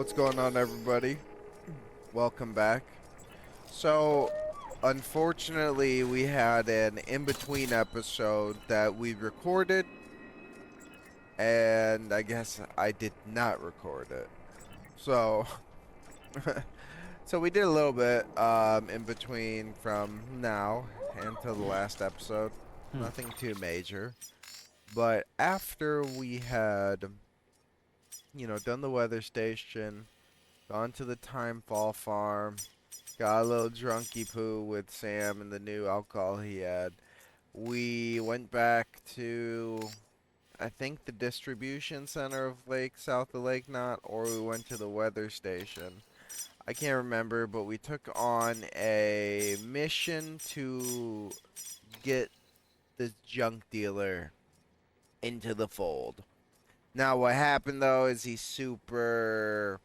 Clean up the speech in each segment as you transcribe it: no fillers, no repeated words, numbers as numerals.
What's going on, everybody? Welcome back. So, unfortunately, we had an in-between episode that we recorded, and I guess I did not record it. So, so we did a little bit in between from now until the last episode. Nothing too major. But after we had, done the weather station, gone to the Timefall farm, got a little drunky poo with Sam and the new alcohol he had. We went back to, I think, the distribution center of Lake, south of Lake Knot, or we went to the weather station. I can't remember, but we took on a mission to get this junk dealer into the fold. Now, what happened though is he's super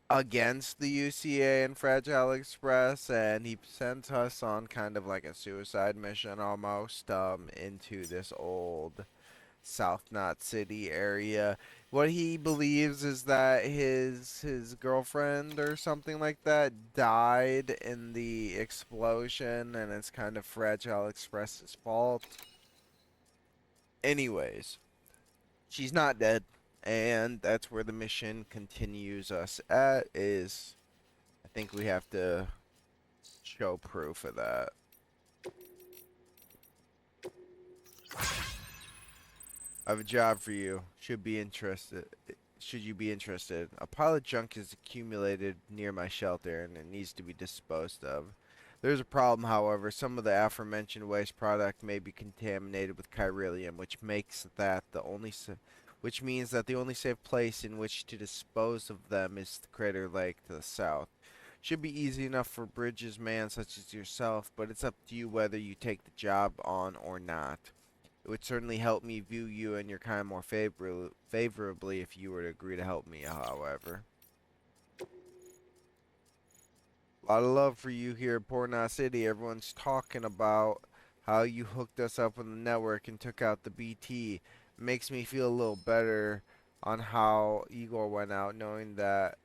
against the UCA and Fragile Express, and he sent us on kind of like a suicide mission almost into this old South Knot City area. What he believes is that his girlfriend or something like that died in the explosion, and it's kind of Fragile Express's fault. Anyways, she's not dead, and that's where the mission continues us at. Is I think we have to show proof of that. I have a job for you. Should you be interested? A pile of junk is accumulated near my shelter and it needs to be disposed of. There's a problem, however. Some of the aforementioned waste product may be contaminated with chiralium, which means that the only safe place in which to dispose of them is the Crater Lake to the south. Should be easy enough for Bridges man such as yourself, but it's up to you whether you take the job on or not. It would certainly help me view you and your kind more favorably if you were to agree to help me, however. A lot of love for you here in Port Knot City. Everyone's talking about how you hooked us up on the network and took out the BT. It makes me feel a little better on how Igor went out, knowing that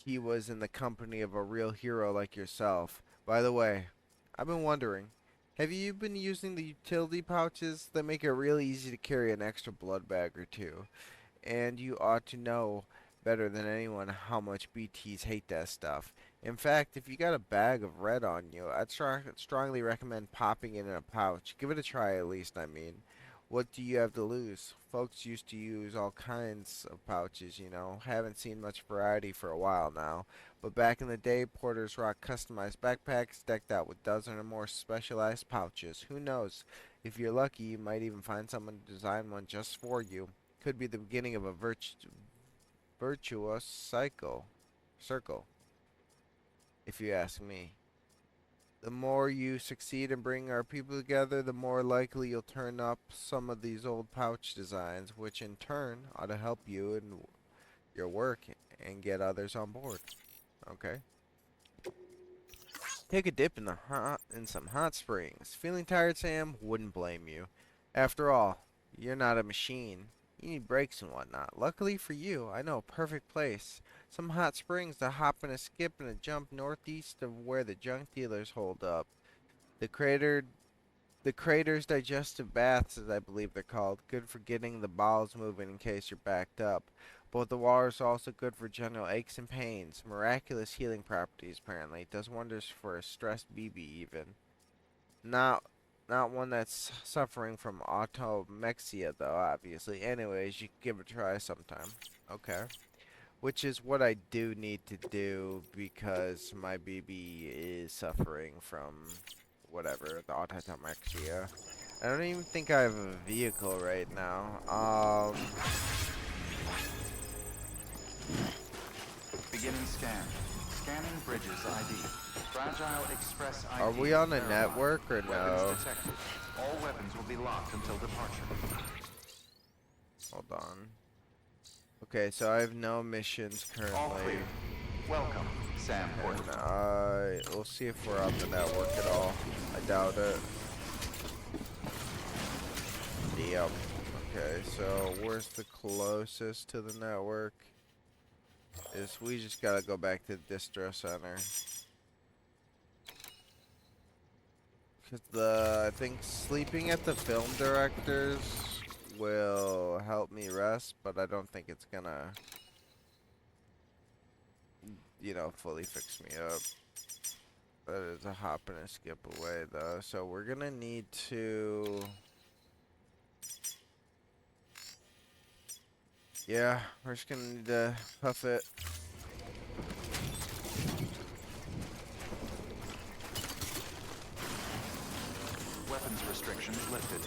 he was in the company of a real hero like yourself. By the way, I've been wondering, have you been using the utility pouches that make it really easy to carry an extra blood bag or two? And you ought to know better than anyone how much BTs hate that stuff. In fact, if you got a bag of red on you, I'd strongly recommend popping it in a pouch. Give it a try at least, I mean. What do you have to lose? Folks used to use all kinds of pouches, you know. Haven't seen much variety for a while now. But back in the day, porters rocked customized backpacks decked out with dozen or more specialized pouches. Who knows? If you're lucky, you might even find someone to design one just for you. Could be the beginning of a virtuous circle, if you ask me. The more you succeed in bringing our people together, the more likely you'll turn up some of these old pouch designs, which in turn ought to help you in your work and get others on board. Okay. Take a dip in some hot springs. Feeling tired, Sam? Wouldn't blame you. After all, you're not a machine. You need breaks and whatnot. Luckily for you, I know a perfect place. Some hot springs to hop and a skip and a jump northeast of where the junk dealers hold up. The crater the crater's digestive baths, as I believe they're called, good for getting the bowels moving in case you're backed up. But the water's also good for general aches and pains. Miraculous healing properties, apparently. It does wonders for a stressed BB even. Not not one that's suffering from automexia, though, obviously. Anyways, you can give it a try sometime. Okay. Which is what I do need to do because my BB is suffering from whatever, the automexia. I don't even think I have a vehicle right now. Beginning scan. Scanning Bridges ID. Fragile Express ID. Are we on a verified. network or no? Weapons detected. All weapons will be locked until departure. Hold on. Okay, so I have no missions All currently. clear. Welcome, Sam Porter. And we'll see if we're on the network at all. I doubt it. Yep. Okay, so where's the closest to the network? is we just gotta go back to the distro center. Cause I think sleeping at the film directors will help me rest, but I don't think it's gonna, fully fix me up. That is a hop and a skip away though, so we're gonna need to. Yeah, we're just gonna need to puff it. Weapons restrictions lifted.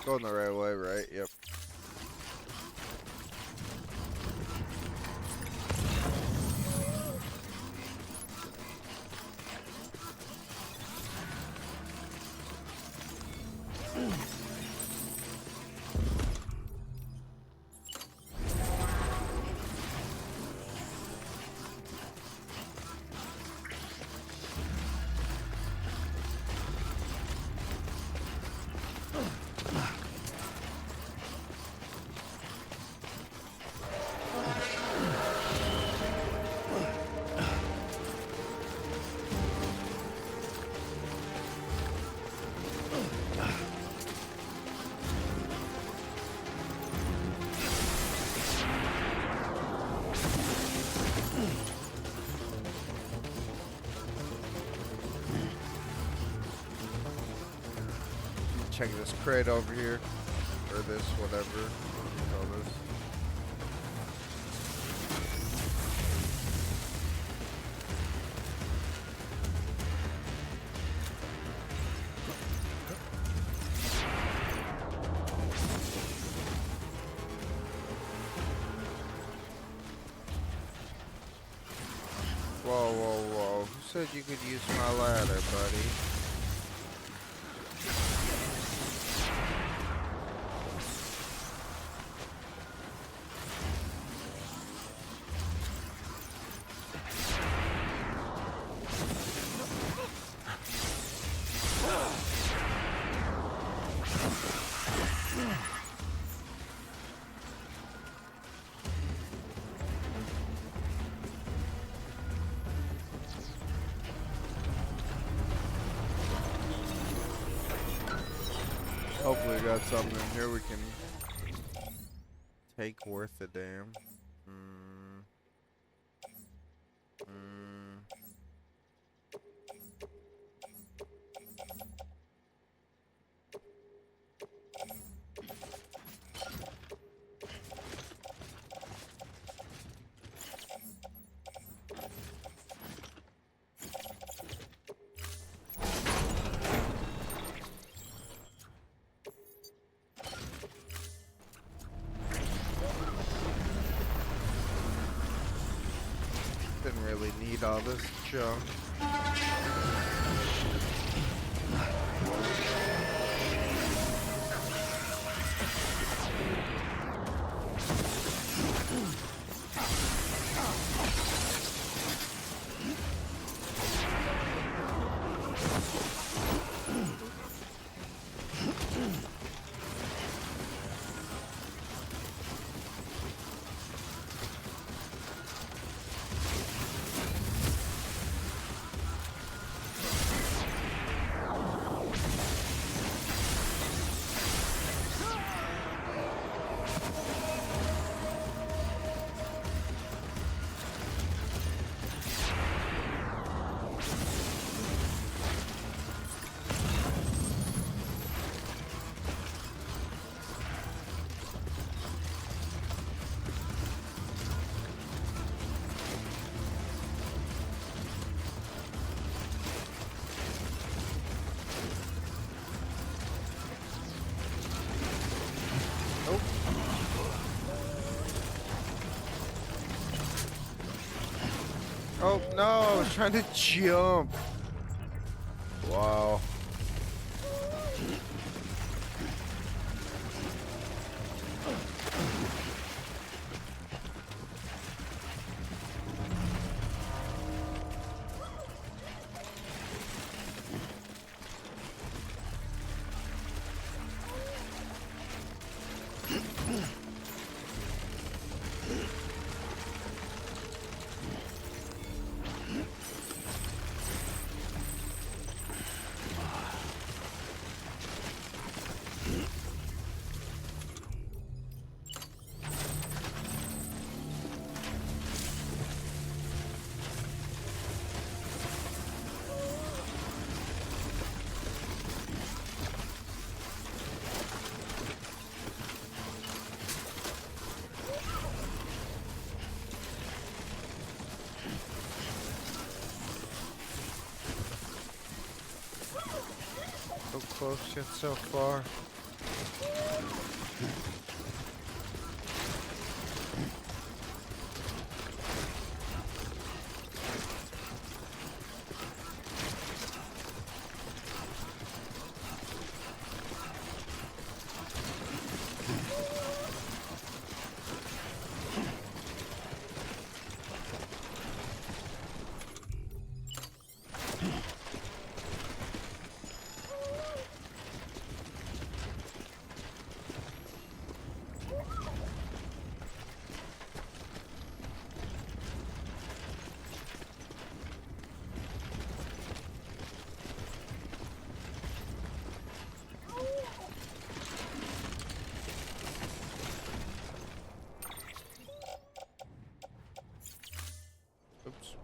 Going the right way, right? Yep. Check this crate over here, or this whatever. Call this. Whoa, whoa, whoa! Who said you could use my ladder, buddy? Hopefully we got something in here we can take worth a damn. Didn't really need all this junk. Oh no, I was trying to jump. Wow. So close yet so far. Oops.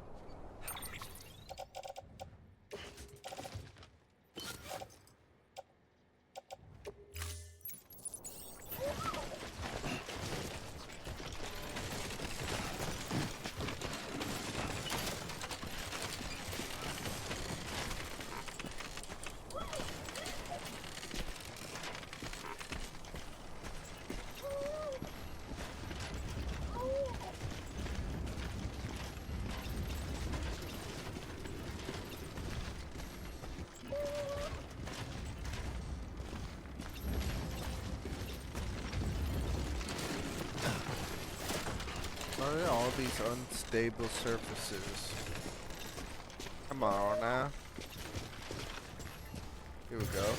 What are all these unstable surfaces? Come on now. Here we go.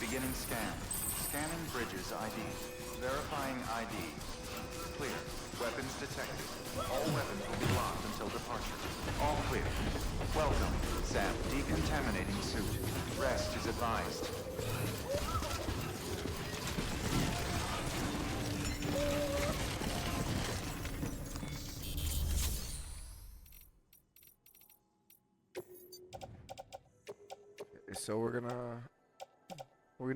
Beginning scan. Scanning bridges ID. Verifying ID. Clear. Weapons detected. All weapons will be locked until departure. All clear. Welcome. Sam. Decontaminating suit. Rest is advised. So we're gonna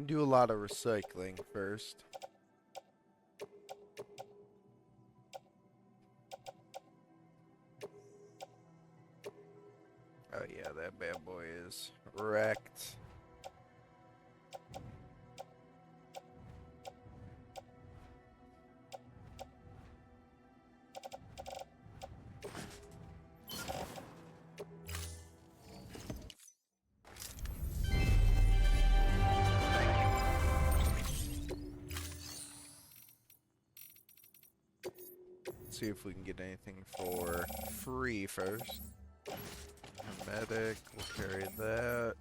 do a lot of recycling first. Oh yeah, that bad boy is wrecked. See if we can get anything for free first. A medic, we'll carry that.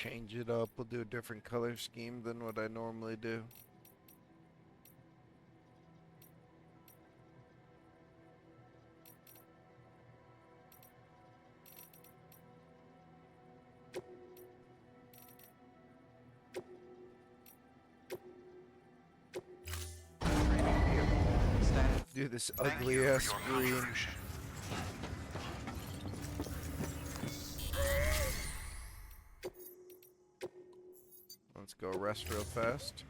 change it up. We'll do a different color scheme than what I normally do. Do this ugly ass screen. Let's go rest real fast.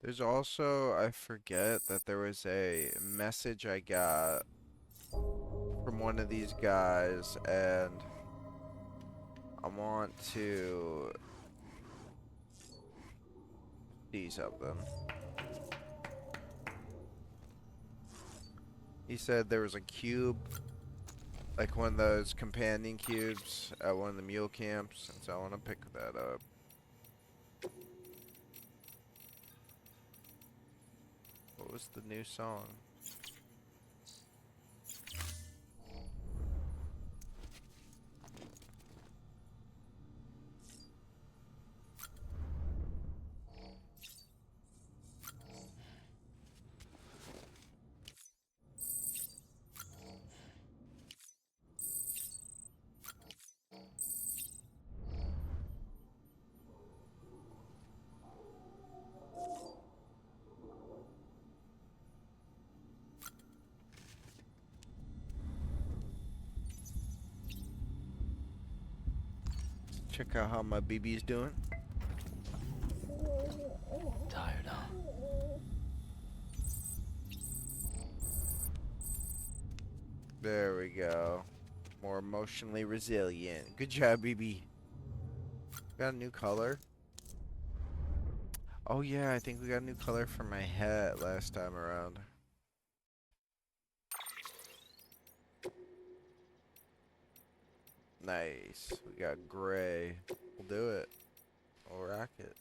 There's also, I forget that there was a message I got from one of these guys, and I want to see something. He said there was a cube, like one of those companion cubes at one of the mule camps, and so I want to pick that up. What was the new song? Check out how my BB's doing. Tired, huh? There we go. More emotionally resilient. Good job, BB. Got a new color. Oh yeah, I think we got a new color for my hat last time around. Nice. We got gray. We'll do it. We'll rock it.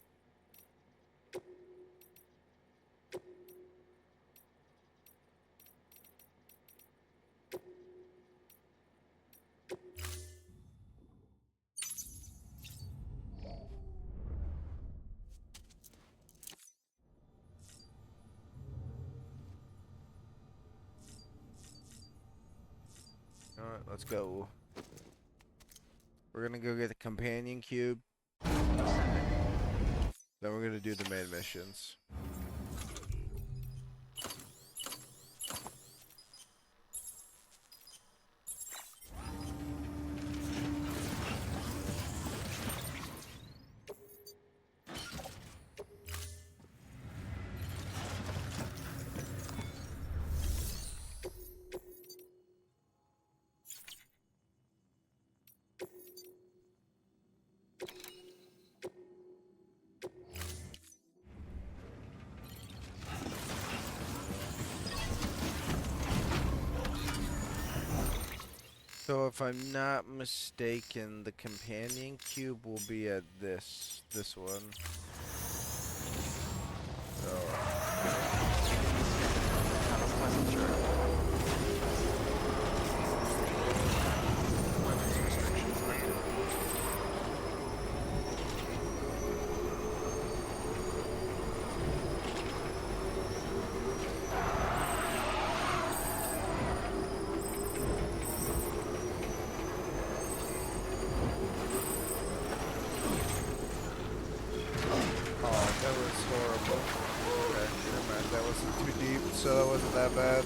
Alright, let's go. We're gonna go get the companion cube. Then we're gonna do the main missions. So if I'm not mistaken, the companion cube will be at this one. So Have a pleasant journey. Weapons restrictions lifted. oh, that was horrible. Okay, never mind. That wasn't too deep, so that wasn't that bad.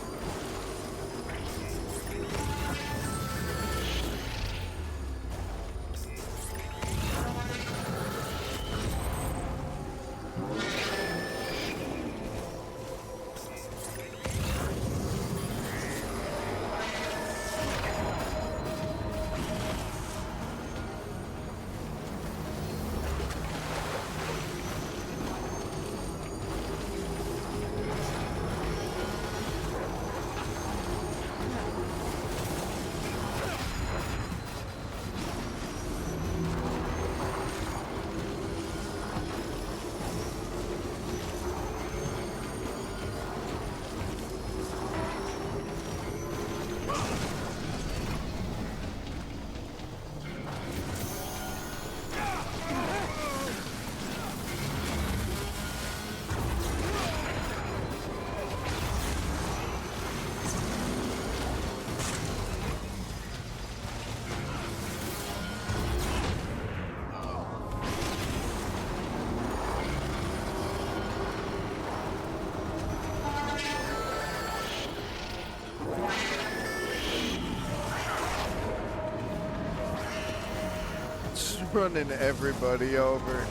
Running everybody over.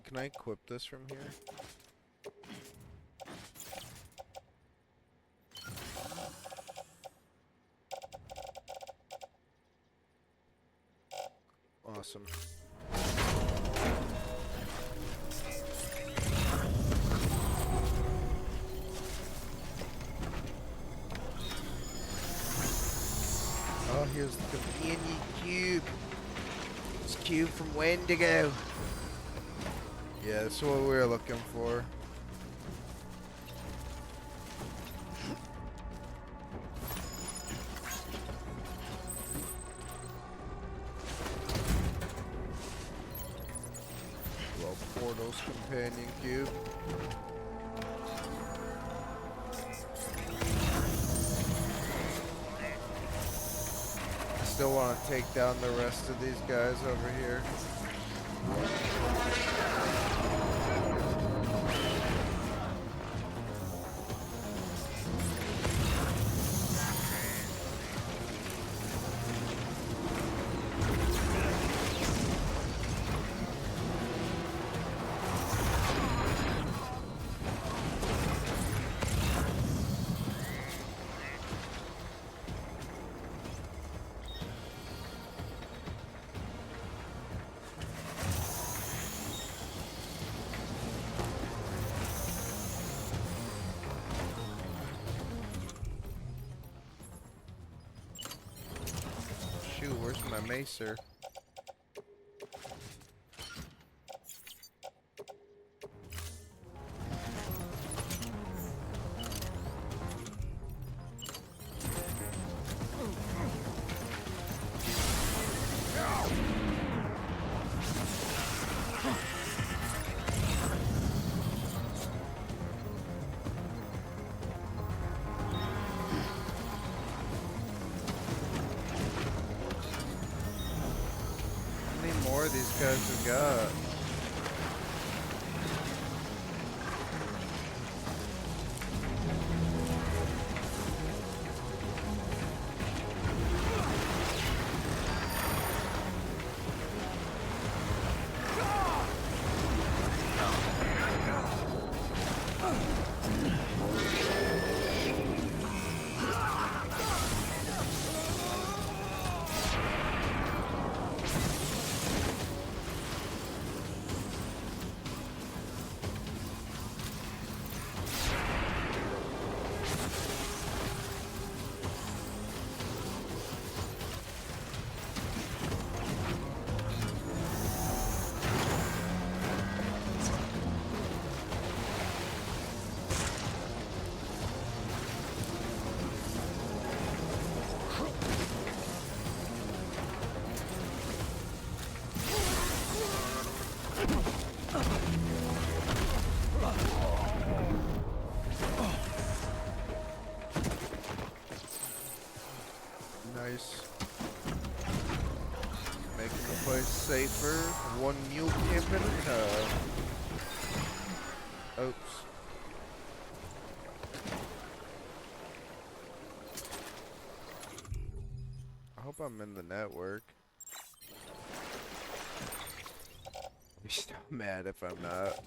Can I equip this from here? Awesome. Oh, here's the companion cube. It's cube from Wendigo. Yeah, that's what we were looking for. Well, Portal's companion cube. Still want to take down the rest of these guys over here. Shoot, where's my macer? More of these guys have got. Nice. Making the place safer. One mule camping. Oops. I hope I'm in the network. You're still mad if I'm not.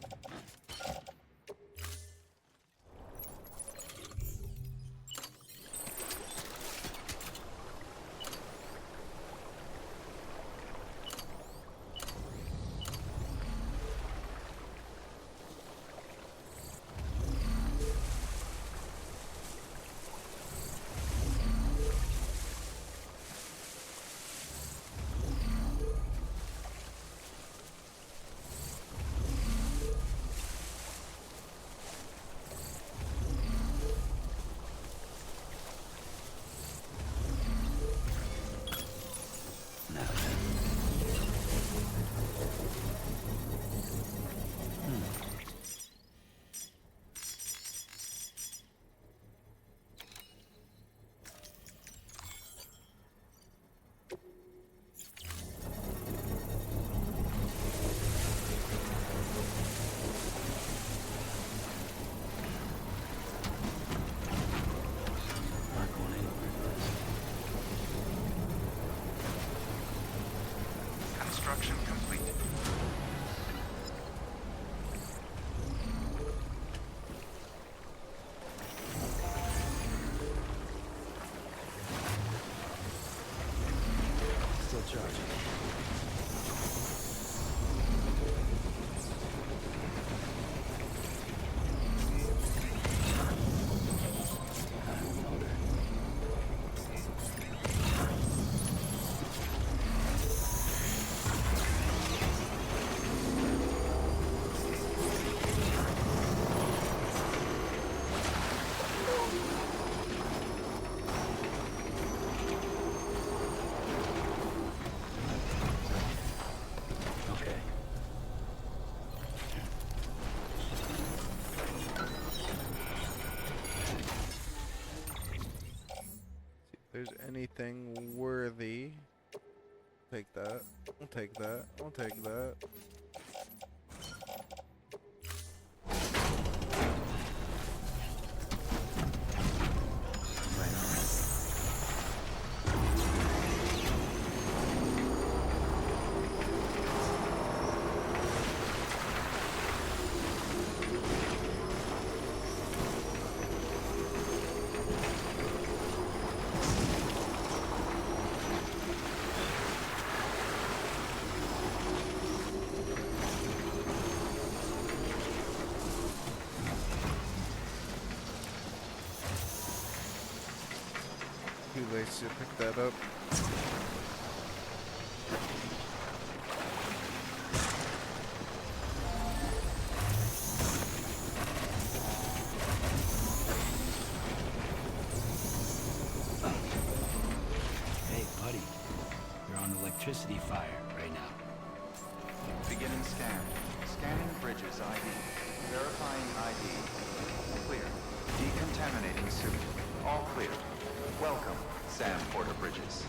there's anything worthy. Take that. I'll take that. I'll take that. Too lazy to pick that up. Hey, buddy. You're on electricity fire right now. Beginning scan. Scanning bridges ID. Verifying ID. Clear. Decontaminating suit. All clear. Welcome, Sam Porter Bridges.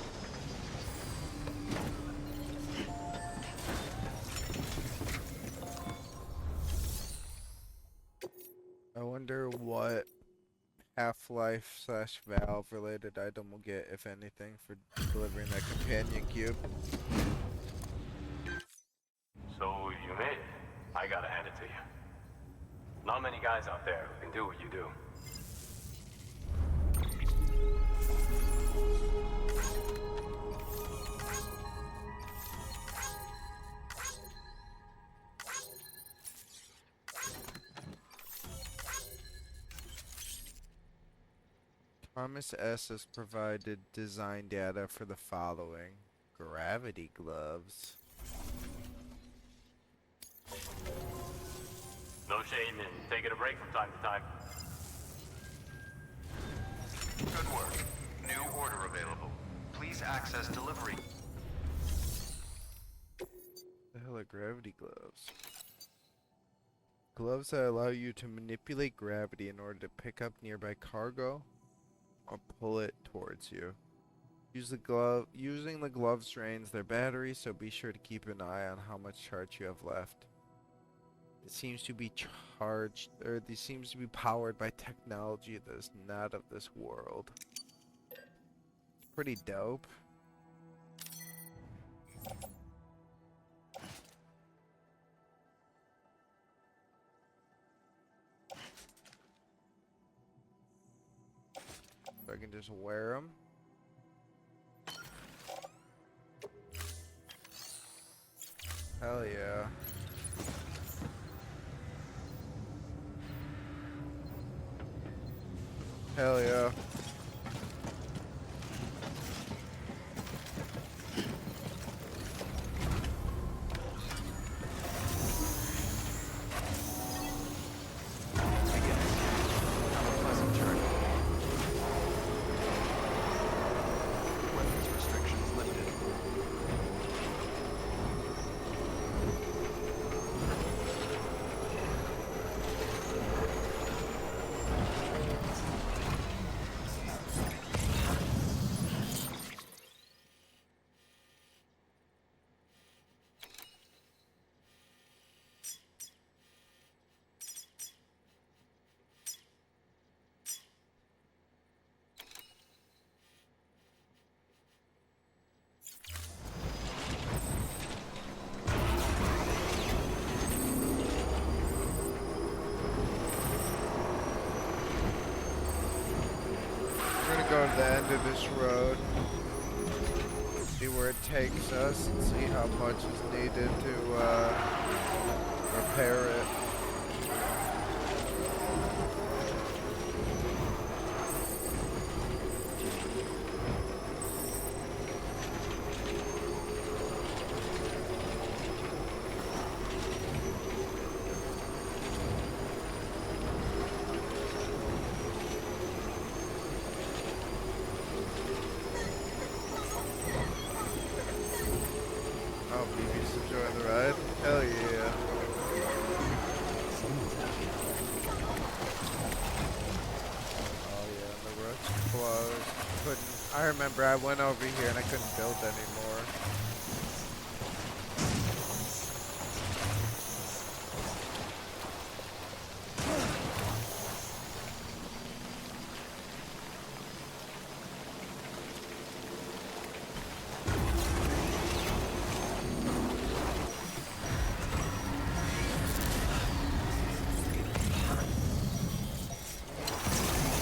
I wonder what Half-Life slash Valve related item we'll get, if anything, for delivering that companion cube. So you made it. I gotta hand it to you. Not many guys out there who can do what you do. Thomas S. has provided design data for the following. Gravity gloves. No shame in taking a break from time to time. Good work. New order available. Please access delivery. The hell are gravity gloves? Gloves that allow you to manipulate gravity in order to pick up nearby cargo or pull it towards you. Using the gloves drains their battery, so be sure to keep an eye on how much charge you have left. It seems to be these seems to be powered by technology that is not of this world. Pretty dope. So I can just wear them. Hell yeah. Hell yeah. Have a pleasant journey. Weapons restrictions lifted. We're gonna go to the end of this road, see where it takes us, and see how much is needed to repair it. Oh, BB's enjoying the ride? Hell yeah. Oh yeah, and the road's closed. Couldn't I remember I went over here and I couldn't build anymore.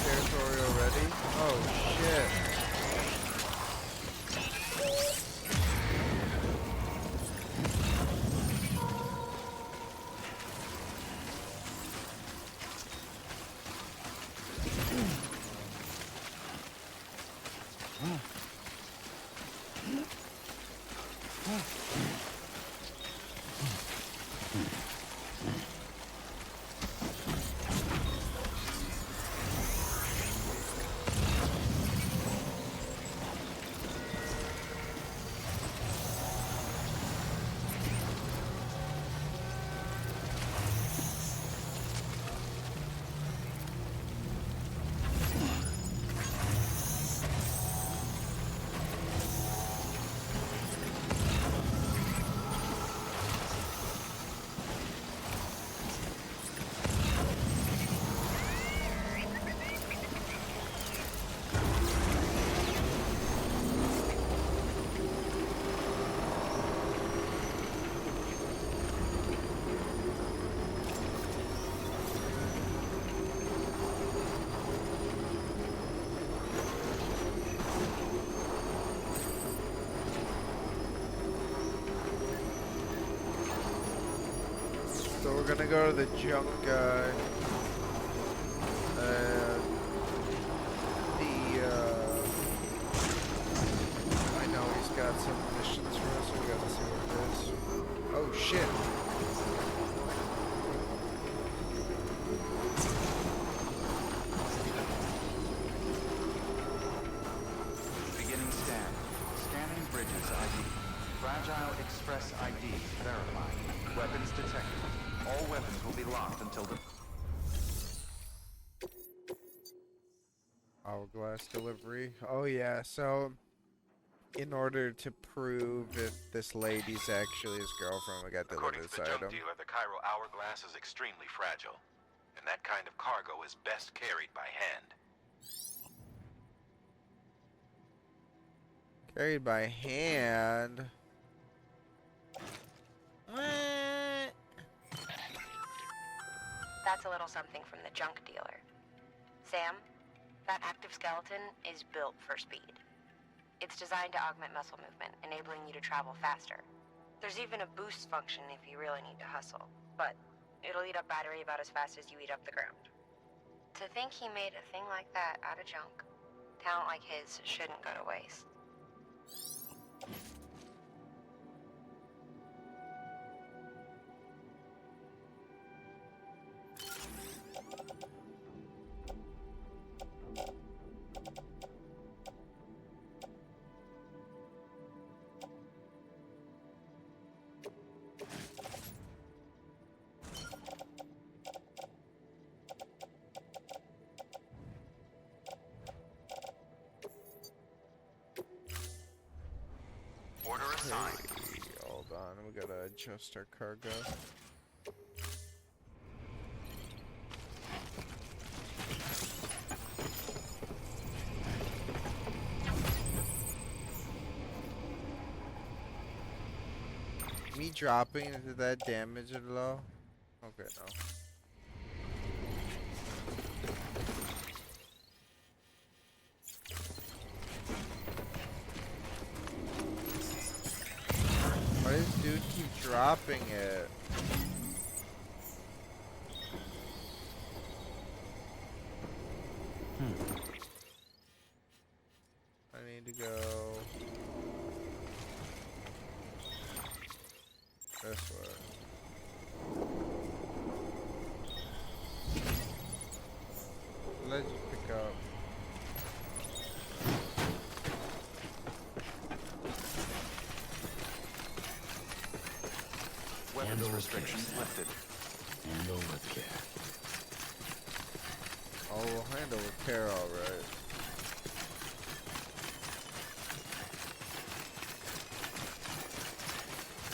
Territory already? Oh shit. So we're gonna go to the junk guy. And I know he's got some missions for us, so we gotta see what it is. Oh shit. Beginning scan. Scanning bridges ID. Fragile Express ID verified. Weapons detected. All weapons will be locked until the... Hourglass delivery. Oh yeah, so in order to prove if this lady's actually his girlfriend, we got According delivered to the this junk item. dealer, the Chiral Hourglass is extremely fragile, and that kind of cargo is best carried by hand. Carried by hand. What? That's a little something from the junk dealer. Sam, that active skeleton is built for speed. It's designed to augment muscle movement, enabling you to travel faster. There's even a boost function if you really need to hustle, but it'll eat up battery about as fast as you eat up the ground. To think he made a thing like that out of junk, talent like his shouldn't go to waste. Order assigned. Hey, hold on, we gotta adjust our cargo. Me dropping into that damage it low? Okay, no. Why does dude keep dropping it? I need to go this way. Let's pick up. Weapons Handle restrictions with care, lifted. Handle with care. Oh, we'll handle with care, alright.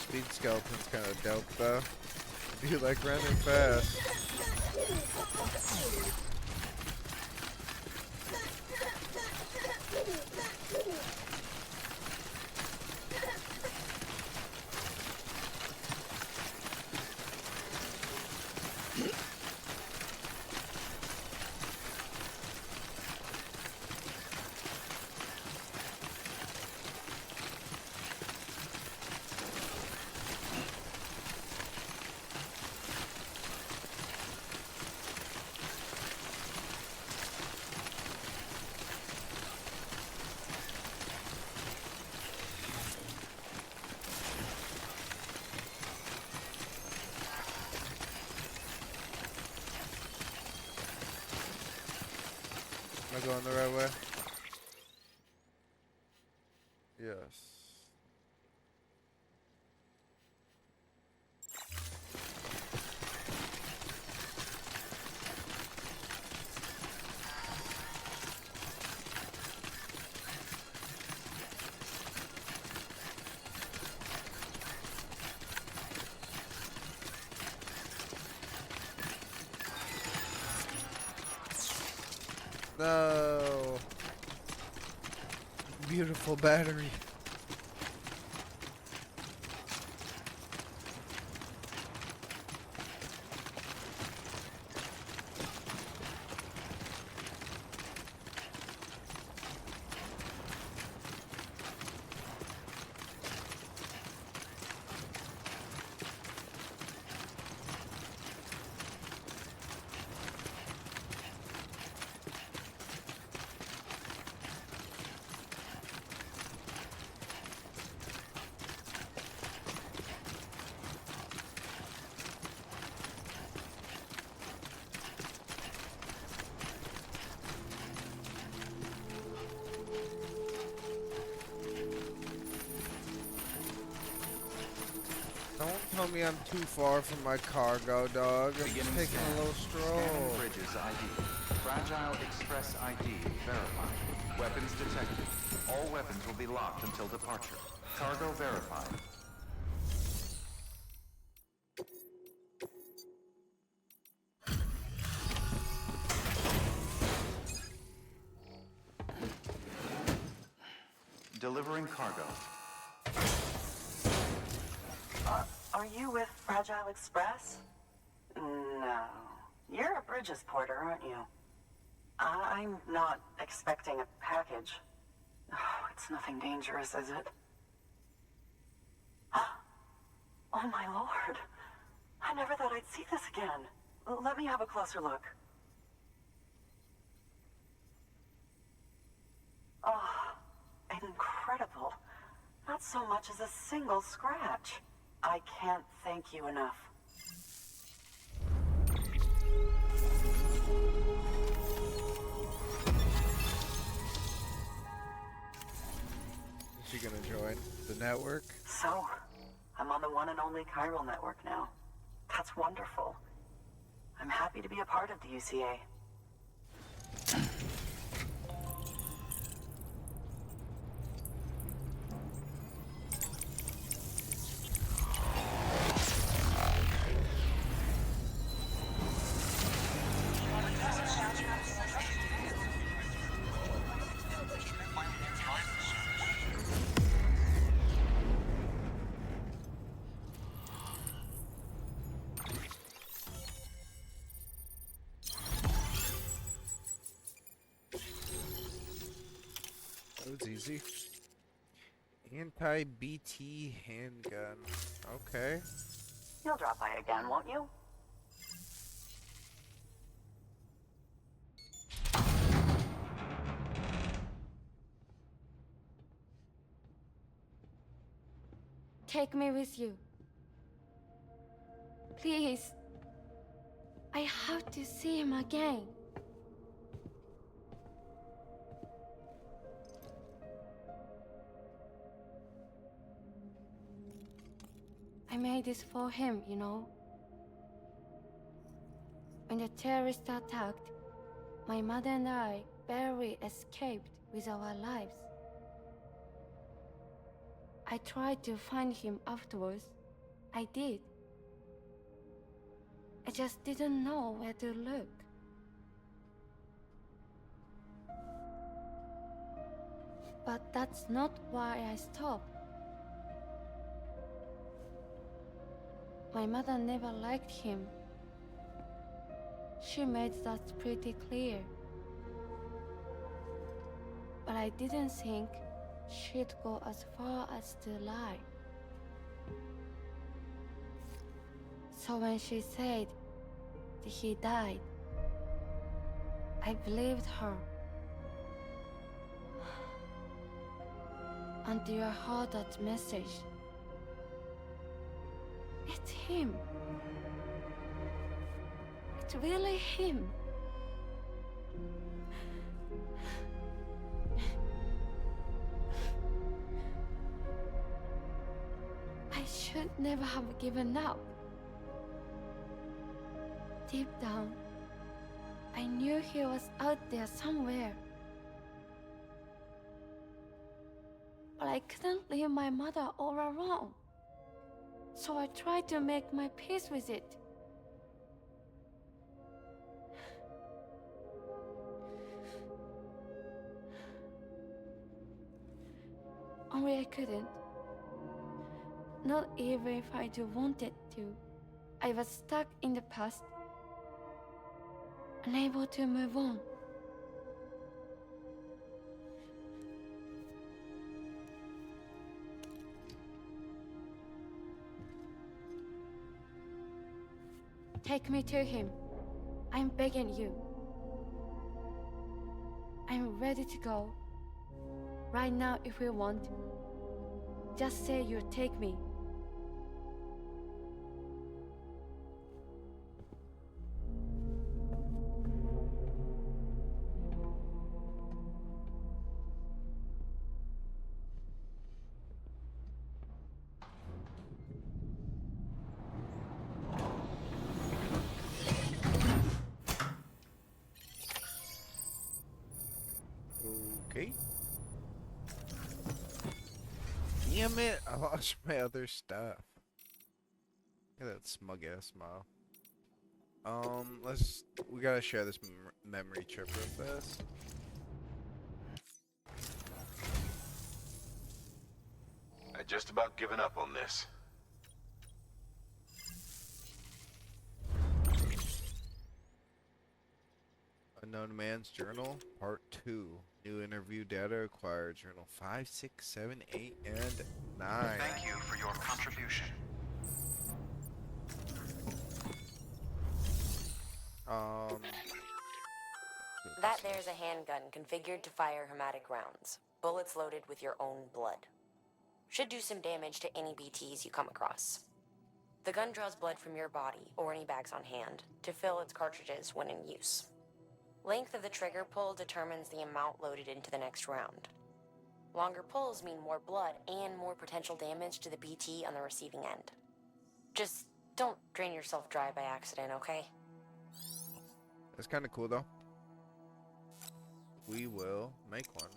Speed skeleton's kind of dope though. Do you like running fast? Am I going the right way? Yes. No. Beautiful battery. Don't tell me I'm too far from my cargo, dog. I'm just taking a little stroll. Scanning bridges ID. Fragile Express ID verified. Weapons detected. All weapons will be locked until departure. Cargo verified. Delivering cargo. Are you with Fragile Express? No. You're a Bridges porter, aren't you? I'm not expecting a package. Oh, it's nothing dangerous, is it? Oh my lord. I never thought I'd see this again. Let me have a closer look. Oh, incredible. Not so much as a single scratch. I can't thank you enough. Is she gonna join the network? So, I'm on the one and only Chiral network now. That's wonderful. I'm happy to be a part of the UCA. That was easy. Anti-BT handgun. Okay. You'll drop by again, won't you? Take me with you. Please. I have to see him again. I made this for him, you know. When the terrorists attacked, my mother and I barely escaped with our lives. I tried to find him afterwards, I did. I just didn't know where to look. But that's not why I stopped. My mother never liked him. She made that pretty clear. But I didn't think she'd go as far as to lie. So when she said that he died, I believed her. Until I heard that message. It's him. It's really him. I should never have given up. Deep down, I knew he was out there somewhere. But I couldn't leave my mother all alone. So I tried to make my peace with it. Only I couldn't. Not even if I do wanted to. I was stuck in the past, unable to move on. Take me to him. I'm begging you. I'm ready to go. Right now if you want. Just say you'll take me. Okay. Damn it! I lost my other stuff. Look at that smug ass smile. We gotta share this memory trip real fast. I just about given up on this. Unknown Man's Journal, Part 2. New interview data acquired. Journal 5, 6, 7, 8, and 9. Thank you for your contribution. That there's a handgun configured to fire hematic rounds. Bullets loaded with your own blood. Should do some damage to any BTs you come across. The gun draws blood from your body, or any bags on hand, to fill its cartridges when in use. Length of the trigger pull determines the amount loaded into the next round. Longer pulls mean more blood and more potential damage to the BT on the receiving end. Just don't drain yourself dry by accident, okay? That's kind of cool though. We will make one.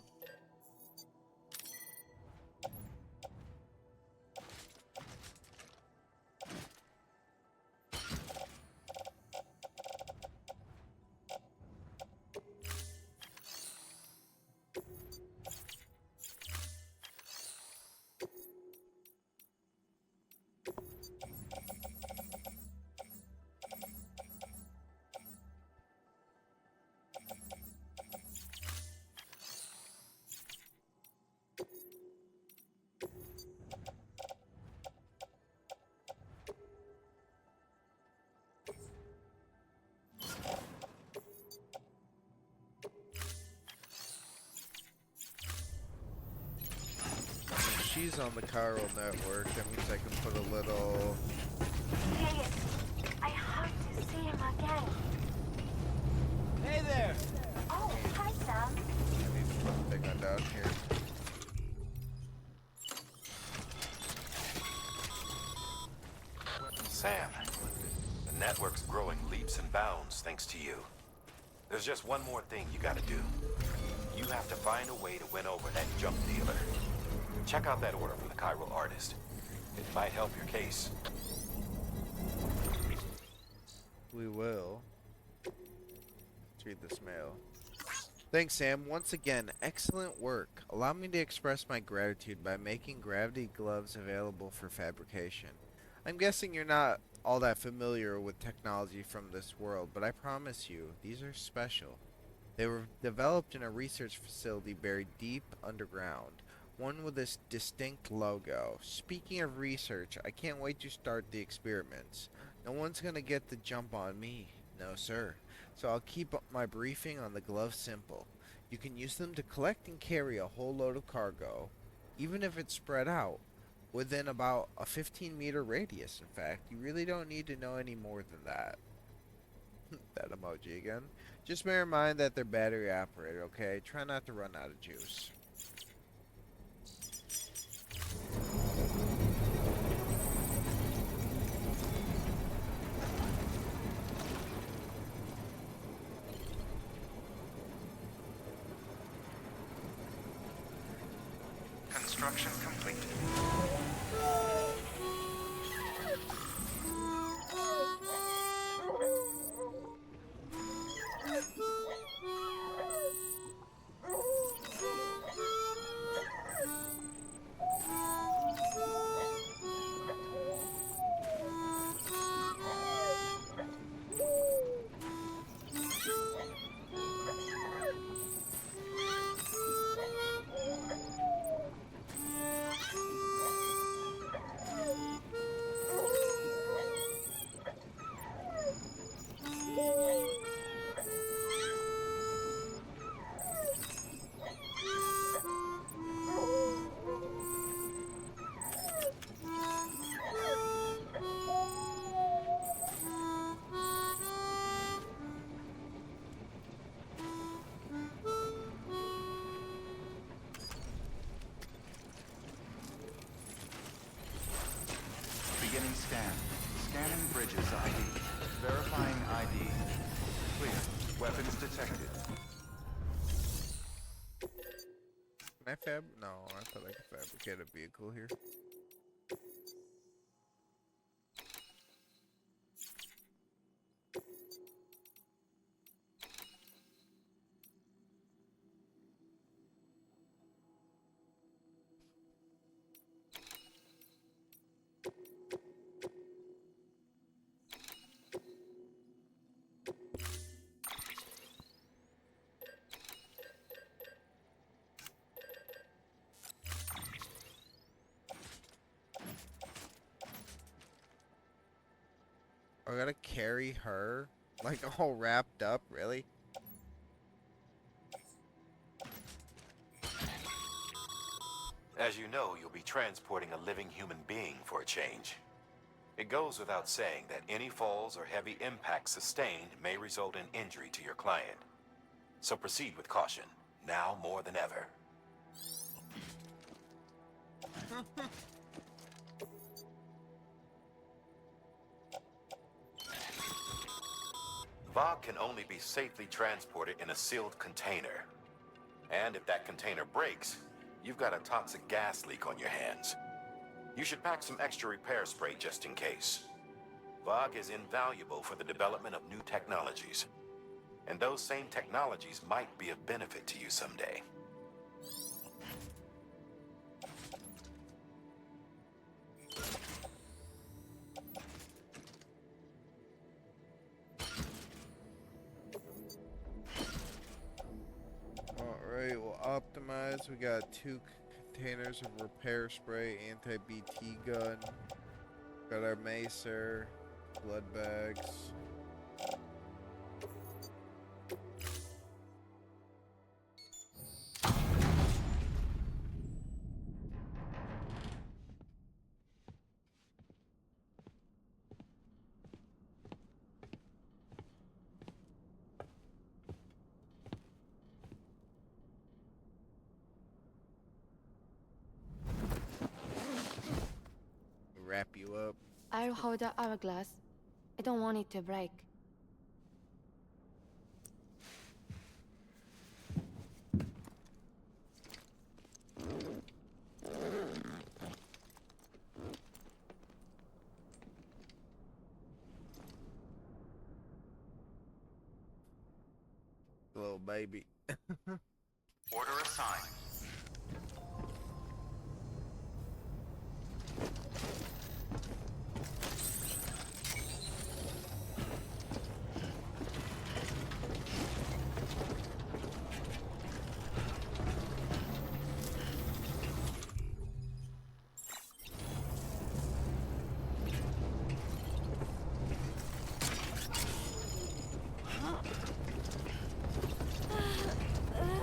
She's on the Chiral network. That means I can put a little. Hey, I have to see him again. Hey there! Oh, hi, Sam. I need to put the big gun down here. Sam, the network's growing leaps and bounds thanks to you. There's just one more thing you gotta do. You have to find a way to win over that junk dealer. Check out that order from the Chiral Artist. It might help your case. We will. Let's read this mail. Thanks, Sam. Once again, excellent work. Allow me to express my gratitude by making gravity gloves available for fabrication. I'm guessing you're not all that familiar with technology from this world, but I promise you, these are special. They were developed in a research facility buried deep underground, one with a distinct logo. Speaking of research, I can't wait to start the experiments. No one's gonna get the jump on me. No, sir. So I'll keep my briefing on the gloves simple. You can use them to collect and carry a whole load of cargo, even if it's spread out, within about a 15-meter radius. In fact, you really don't need to know any more than that. That emoji again. Just bear in mind that they're battery operated, okay? Try not to run out of juice. Construction complete. Beginning scan. Scanning bridges ID. Verifying ID. Clear. Weapons detected. Can I No, I thought I could fabricate a vehicle here. I gotta carry her, like all wrapped up, really? As you know, you'll be transporting a living human being for a change. It goes without saying that any falls or heavy impacts sustained may result in injury to your client. So proceed with caution, now more than ever. VOG can only be safely transported in a sealed container. And if that container breaks, you've got a toxic gas leak on your hands. You should pack some extra repair spray just in case. VOG is invaluable for the development of new technologies. And those same technologies might be of benefit to you someday. Alright, we'll optimize. We got 2 containers of repair spray, anti-BT gun. Got our macer, blood bags. Wrap you up. I'll hold the hourglass. I don't want it to break. baby. Order assigned.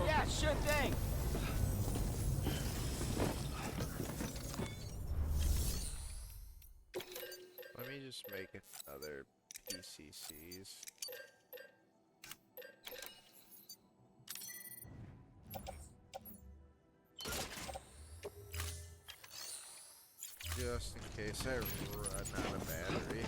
Yeah, sure thing. Let me just make another PCCs. Just in case I run out of battery.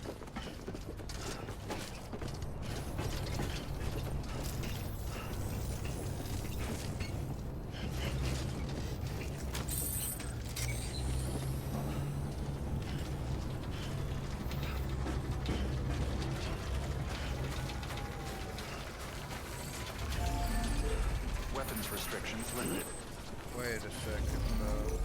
Weapons restrictions lifted. Wait a second though.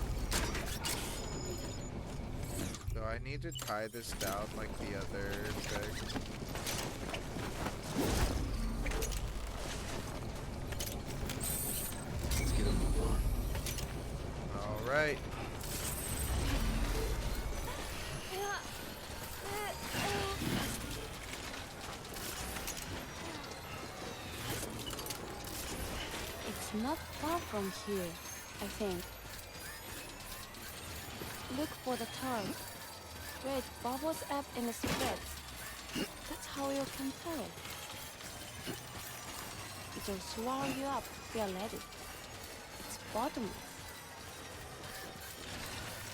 Do I need to tie this down like the other thing? Let's get a move on. Alright. It's not far from here, I think. Look for the turn. Where it bubbles up and spreads. That's how you can tell. It'll swallow you up if you're ready. It's bottomless.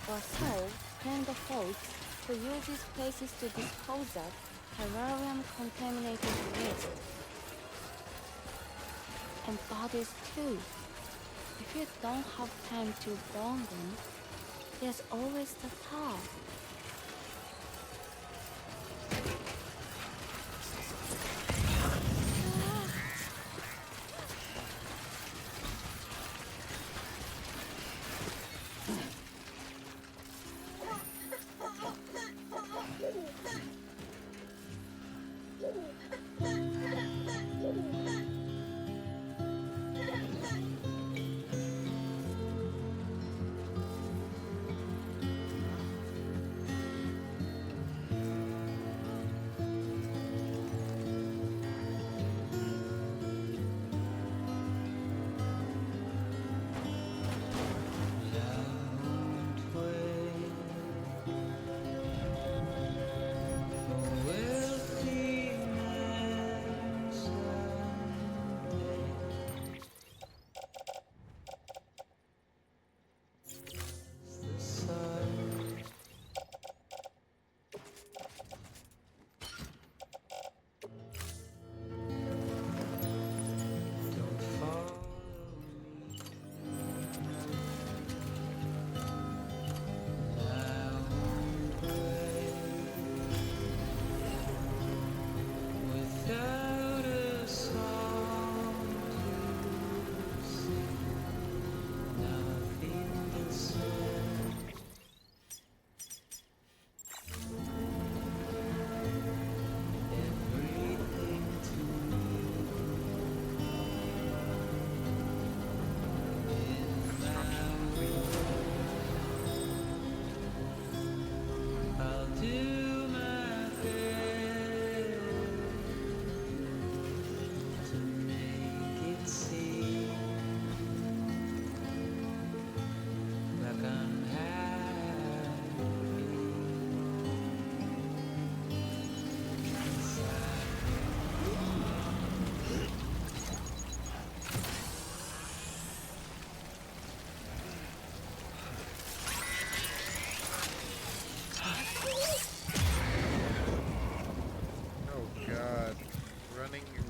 Or so claim the folks who use these places to dispose of terrarium-contaminated waste. And bodies too. If you don't have time to burn them, there's always the tar.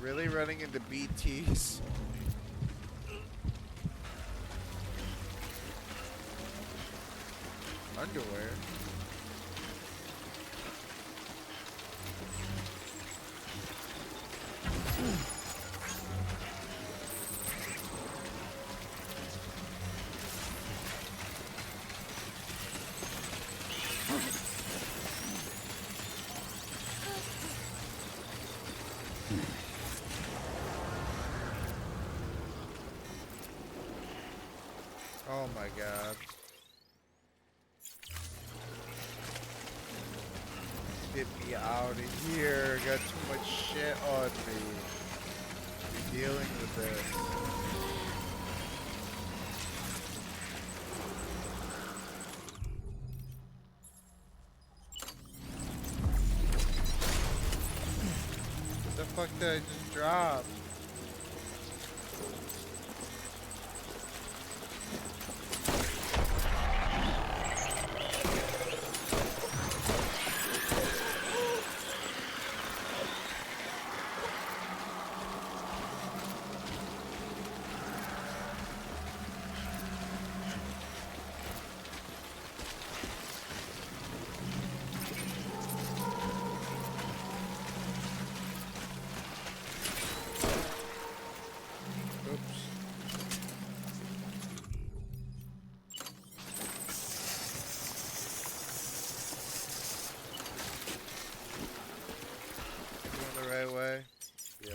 Really running into BTs. Underwear. Oh my god. Get me out of here. Got too much shit on me. Be dealing with this. What the fuck did I just drop? Right way. Yeah.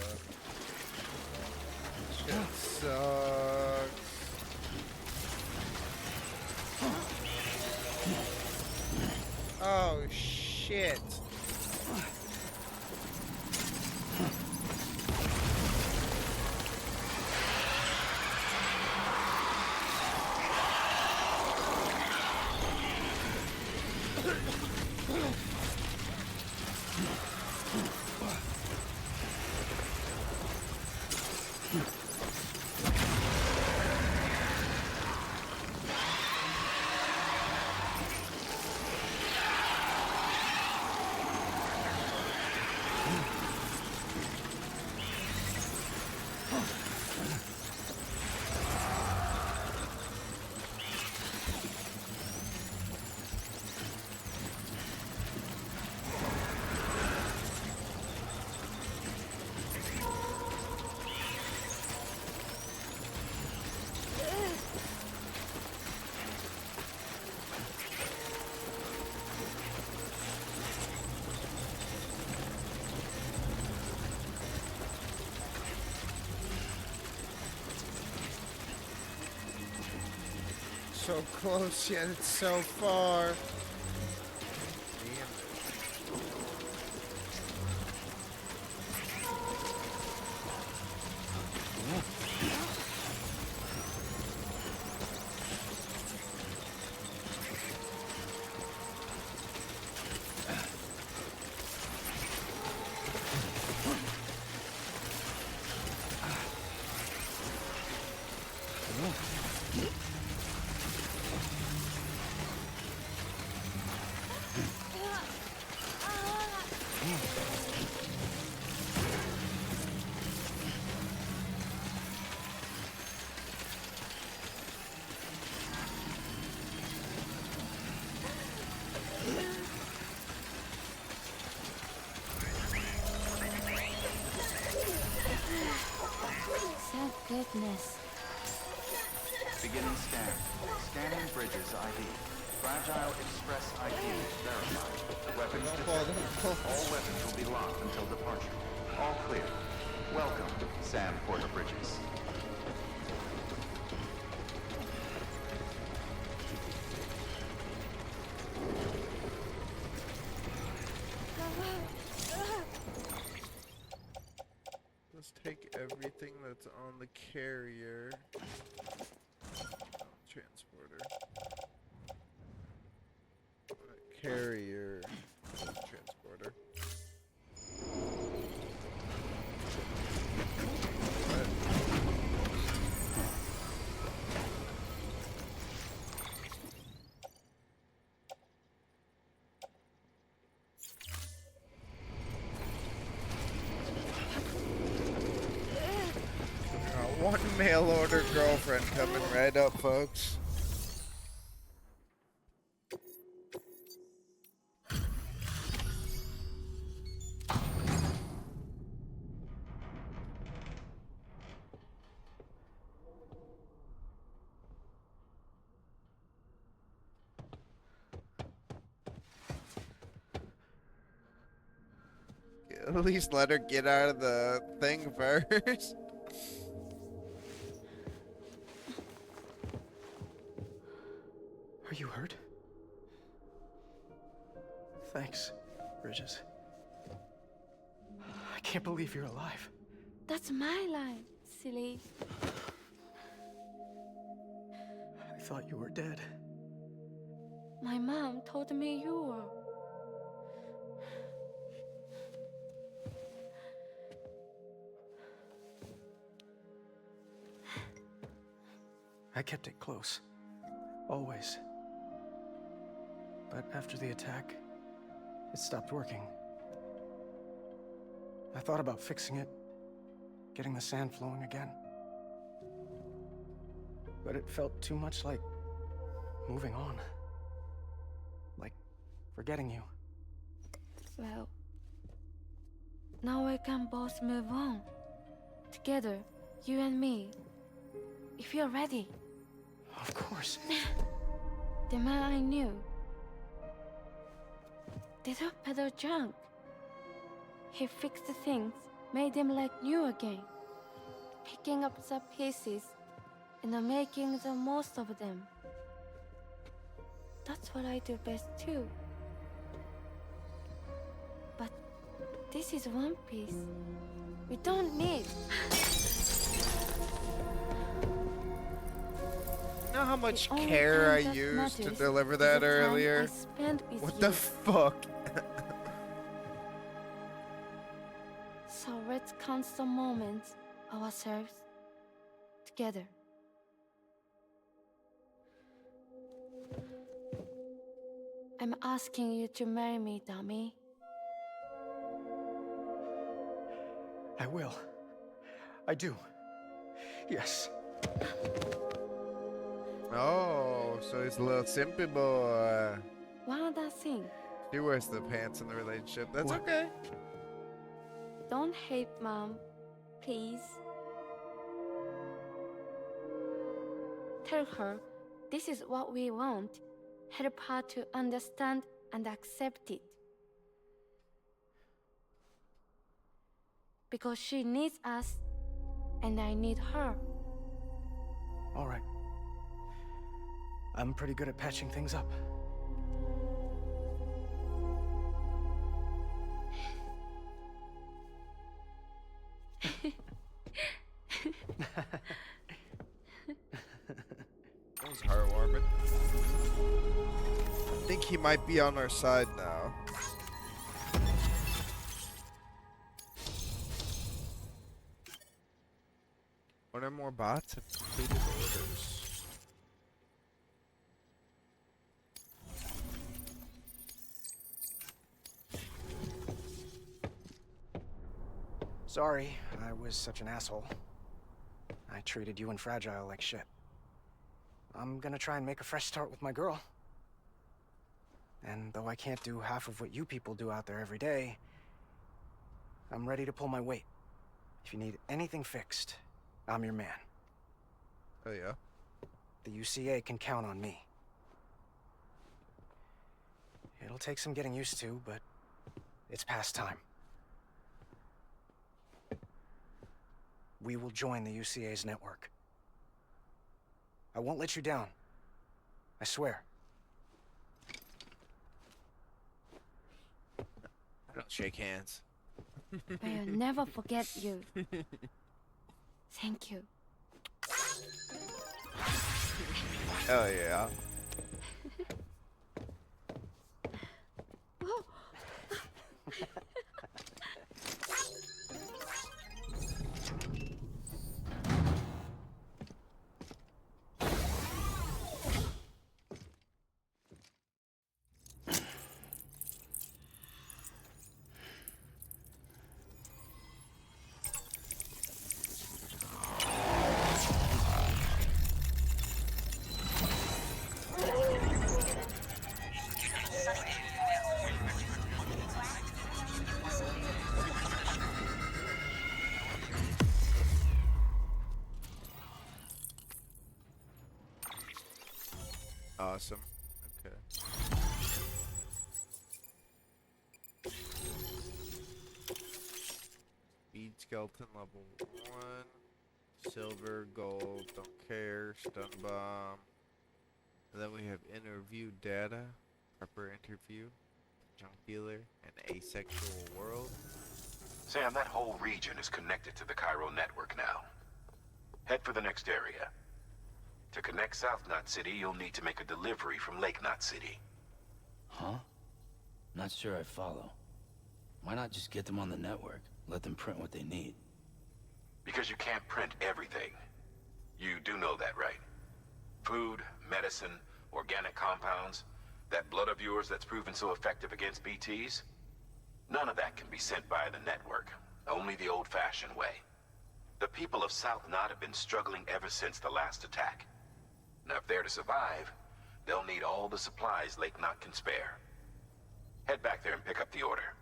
Shit sucks. Oh shit. So close yet it's so far. Thank goodness. Beginning scan. Scanning bridges ID. Fragile Express ID verified. Weapons detected. All weapons will be locked until departure. All clear. Welcome, Sam Porter Bridges. Let's take everything that's on the carrier. Transporter. Carrier. Transporter. One mail order girlfriend coming right up, folks. At least let her get out of the thing first. you hurt? Thanks, Bridges. I can't believe you're alive. That's my line, silly. I thought you were dead. My mom told me you were. I kept it close. Always. But after the attack, it stopped working. I thought about fixing it, getting the sand flowing again. But it felt too much like moving on. Like forgetting you. Well, now we can both move on. Together, you and me. If you're ready. Of course. The man I knew. Didn't peddle junk. He fixed things, made them like new again. Picking up the pieces and making the most of them. That's what I do best too. But this is one piece. We don't need. You know how much The only care I time that used to matters deliver is that the time earlier? I spent with What you. the fuck? So let's count some moments ourselves together. I'm asking you to marry me, dummy. I will. I do. Yes. Oh, so he's a little simpy boy. One other thing. He wears the pants in the relationship. That's What? okay. Don't hate Mom, please. Tell her this is what we want. Help her to understand and accept it. Because she needs us, and I need her. All right. I'm pretty good at patching things up. That was heartwarming. I think he might be on our side now. One or more bots have completed orders. Sorry, I was such an asshole. I treated you and Fragile like shit. I'm gonna try and make a fresh start with my girl. And though I can't do half of what you people do out there every day, I'm ready to pull my weight. If you need anything fixed, I'm your man. Oh yeah. The UCA can count on me. It'll take some getting used to, but it's past time. We will join the UCA's network. I won't let you down. I swear. I don't shake hands. I'll never forget you. Thank you. Hell yeah. Awesome. Okay. Speed skeleton level 1. Silver, gold, don't care. Stun bomb. And then we have interview data, prepper interview, junk dealer, and asexual world. Sam, that whole region is connected to the Chiral network now. Head for the next area. To connect South Knot City, you'll need to make a delivery from Lake Knot City. Huh? Not sure I follow. Why not just get them on the network? Let them print what they need. Because you can't print everything. You do know that, right? Food, medicine, organic compounds, that blood of yours that's proven so effective against BTs? None of that can be sent via the network. Only the old-fashioned way. The people of South Knot have been struggling ever since the last attack. Now, if they're to survive, they'll need all the supplies Lake Knot can spare. Head back there and pick up the order.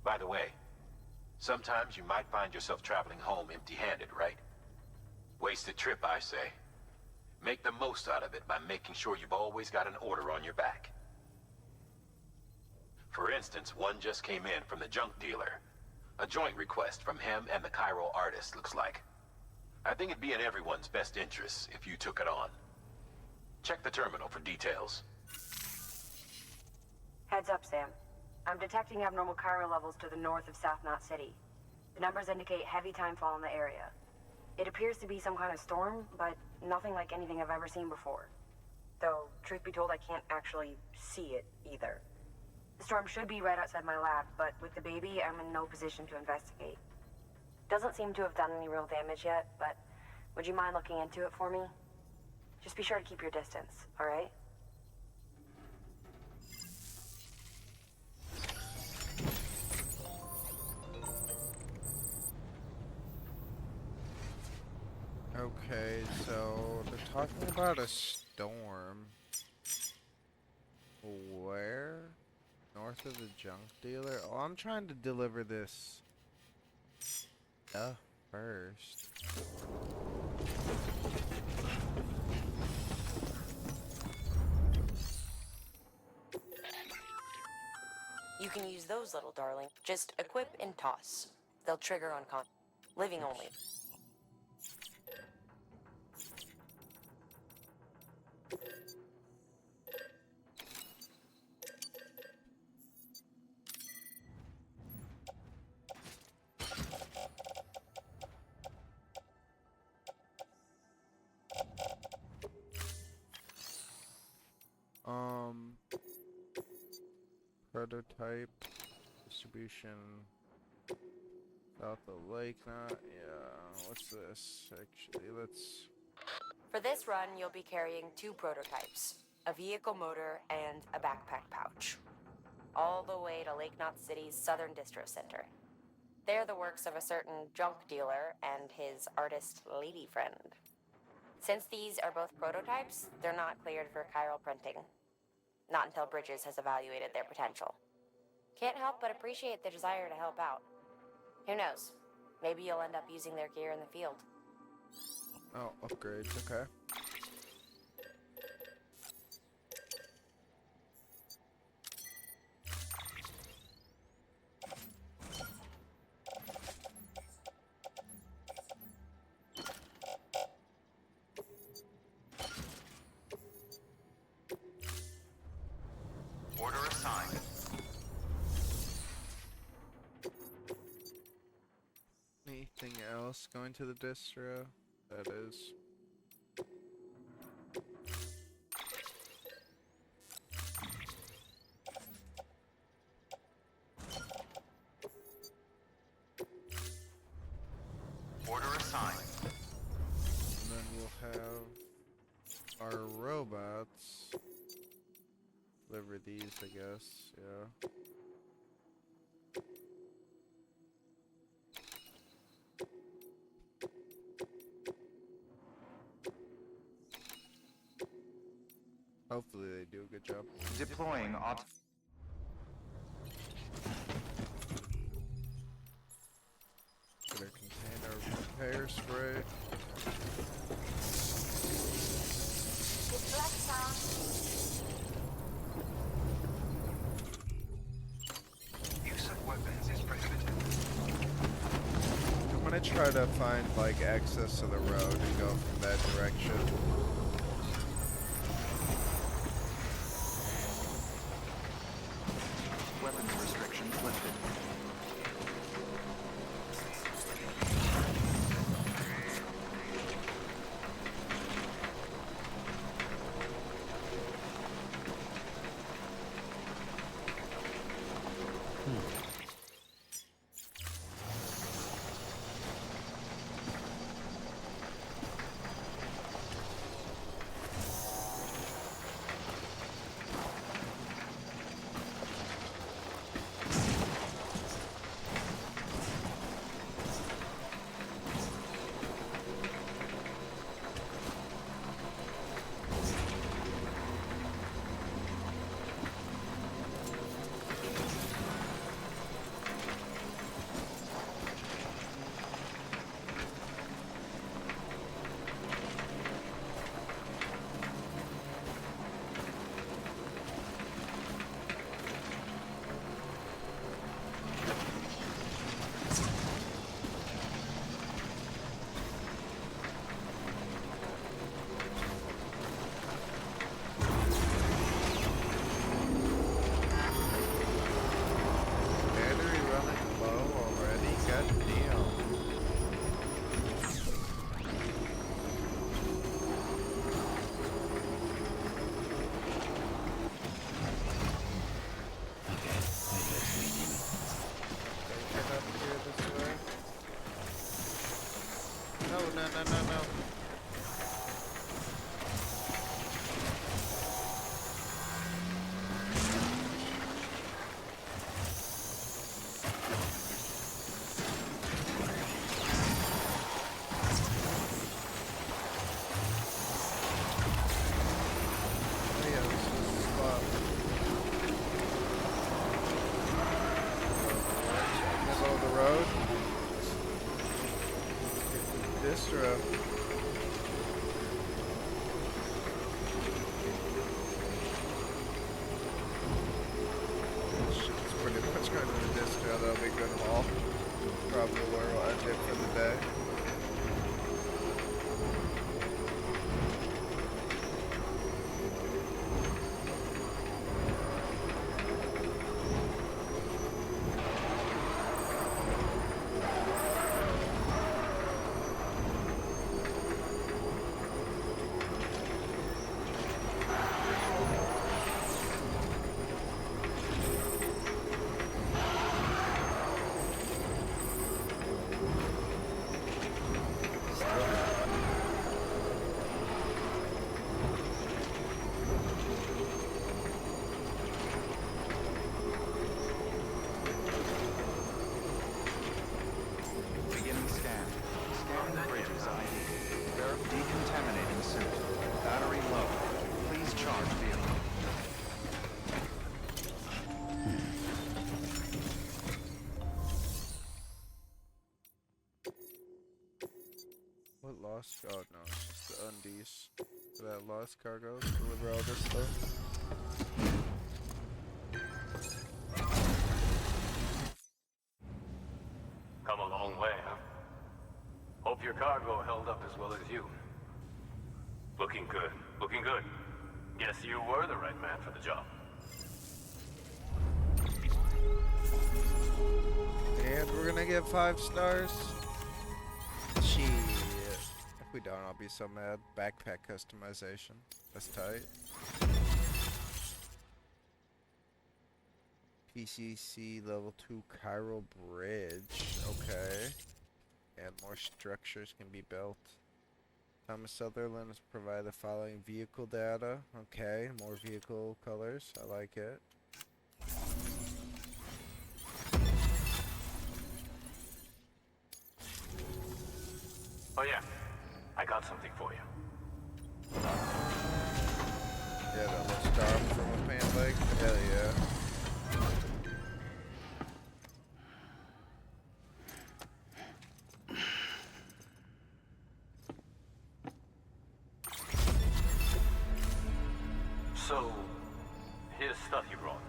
By the way, sometimes you might find yourself traveling home empty-handed, right? Wasted trip, I say. Make the most out of it by making sure you've always got an order on your back. For instance, one just came in from the junk dealer. A joint request from him and the Chiral Artist, looks like. I think it'd be in everyone's best interest if you took it on. Check the terminal for details. Heads up, Sam. I'm detecting abnormal chiral levels to the north of South Knot City. The numbers indicate heavy timefall in the area. It appears to be some kind of storm, but nothing like anything I've ever seen before. Though, truth be told, I can't actually see it either. The storm should be right outside my lab, but with the baby, I'm in no position to investigate. Doesn't seem to have done any real damage yet, but would you mind looking into it for me? Just be sure to keep your distance, alright? Okay, so they're talking about a storm. Where? North of the junk dealer? Oh, I'm trying to deliver this stuff first. You can use those little darlings. Just equip and toss. They'll trigger on living only. Prototype distribution south of Lake Knot. Yeah, what's this? Actually, let's. For this run, you'll be carrying 2 prototypes, a vehicle motor and a backpack pouch, all the way to Lake Knot City's Southern Distro Center. They're the works of a certain junk dealer and his artist lady friend. Since these are both prototypes, they're not cleared for chiral printing. Not until Bridges has evaluated their potential. Can't help but appreciate the desire to help out. Who knows? Maybe you'll end up using their gear in the field. Oh, upgrades, okay. Order assigned. Anything else going to the distro? That is. Order assigned. And then we'll have our robots deliver these, I guess. Yeah. Hopefully they do a good job. Deploying Better contain our repair spray. Use of weapons is prohibited. I'm gonna try to find like access to the road and go from that direction. true. It's pretty much going to the distro. That'll be good haul. Probably where we'll end it for the day. Beginning scan. Scanning bridges ID. Decontaminating suit. Battery low. Please charge vehicle. What lost? Oh no, it's just the undies. For that lost cargo. Deliver all this stuff. Come a long way, huh? Hope your cargo held up as well as you. Looking good. Looking good. Guess you were the right man for the job. And we're gonna get 5 stars. Shit. If we don't, I'll be so mad. Backpack customization. That's tight. PCC level 2 Chiral Bridge. Okay. And more structures can be built. Thomas Sutherland has provided the following vehicle data. Okay, more vehicle colors. I like it. Oh yeah, I got something for you. Yeah, that little star from a pan leg. Hell yeah. So, here's stuff you brought.